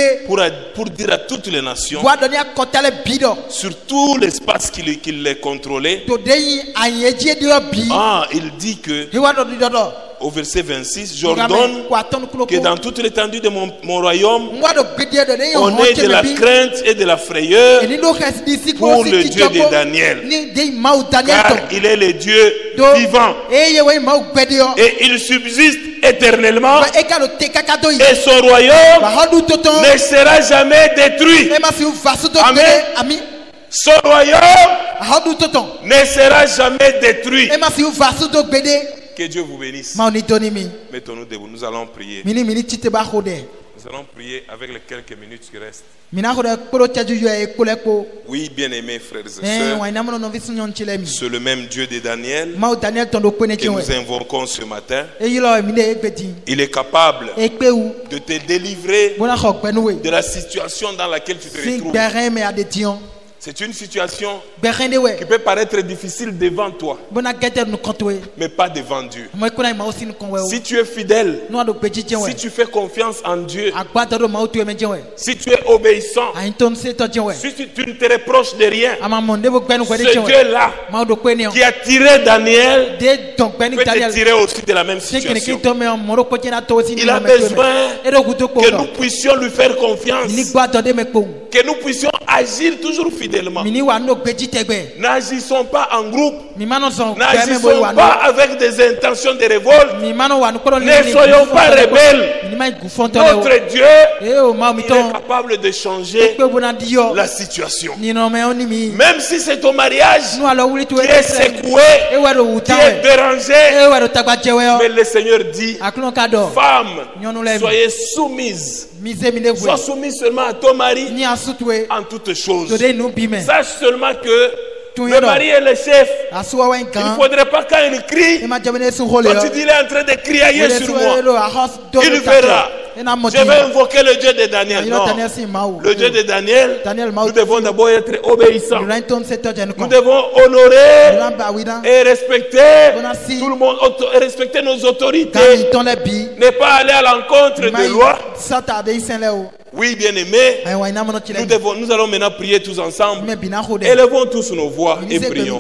pour dire à toutes les nations, wa doni akotale bido sur tout l'espace qu'il les contrôlait. to de yi ayeji de bi Ah, il dit que, e wa do do au verset 26, j'ordonne ko aton ku que dans toute l'étendue de mon royaume, ngwa do gbedie do ne on ait de la crainte et de la frayeur, e ni do khas di si pour ko si le ti Dieu de jobo Daniel. ni de mau Daniel car to il est le Dieu do vivant e ye we mau gbedio et il subsiste éternellement ba e ka lo te kaka do yi et son royaume ba hodu toton ne sera jamais détruit. e ma si vasu do Amen. gbede ami Son royaume hodu toton ne sera jamais détruit. e ma si vasu do gbede Que Dieu vous bénisse. ma oni doni mi Mettons-nous debout, nous allons prier. mini tite ba hode Nous allons prier avec les quelques minutes qui restent. mina hode kporo chaju yo e kole ko Oui, bien-aimés frères et eh sœurs, wa ina mo no visu nyon chile mi c'est le même Dieu de Daniel ma Daniel ton do kwene que chenwe nous invoquons ce matin. e yilo mi ne egbeti Il est capable e pe u de te délivrer bona ho kwenu we de la situation dans laquelle tu te si retrouves. gbere me adetian C'est une situation gbere de we qui peut paraître difficile devant toi, bona gete no kontwe mais pas devant Dieu. mo ko na ma osin kon we Si tu es fidèle, no do gbeji chenwe si tu fais confiance en Dieu, agbata do ma otu me chenwe si tu es obéissant, ayin ton se to chenwe si tu ne te reproches de rien, ama monde bo gbenu ce kwede chenwe Dieu-là ma do kwene qui a tiré Daniel de ton gbeni peut te Daniel tirer aussi de la même se kene ki situation. to me moro ko chena to osin Il a besoin e do guto ko que nous puissions lui faire confiance, ni gba to de me ko que nous puissions agir toujours fidèlement. Mini wa no gbeji tegbe. N'agissons pas en groupe. Mi mano son N'agissons pas avec des intentions de révolte. Mi mano wa no koro Ne soyons pas rebelles. Mini ma gufonto le. Notre Dieu Eh o ma mi il ton. est capable de changer Pe bona dio. la situation. Ni no me oni mi. Même si c'est ton mariage Nu alo wuli tu qui est secoué, E wa do qui wuta. est dérangé, E wa do tagba jewe o. mais le Seigneur dit, Aklon kado. femme, soyez soumise. Mise mi le Sois vwe. soumise seulement à ton mari Ni asutwe. en toutes choses. To de nu bime. Sache seulement que Tu le mari est le chef. Asuwa wa Il ne nkan. faudrait pas quand il crie, E ma jabene su hole quand yo. tu dis il est en train de crier sur moi, il Il verra. Je vais invoquer le Dieu de Daniel. Non. Le Dieu de Daniel, nous devons d'abord être obéissants. Nous devons honorer et respecter tout le monde, et respecter nos autorités. Ne pas aller à l'encontre des lois. Oui, bien aimé, nous allons maintenant prier tous ensemble. Élevons tous nos voix et prions.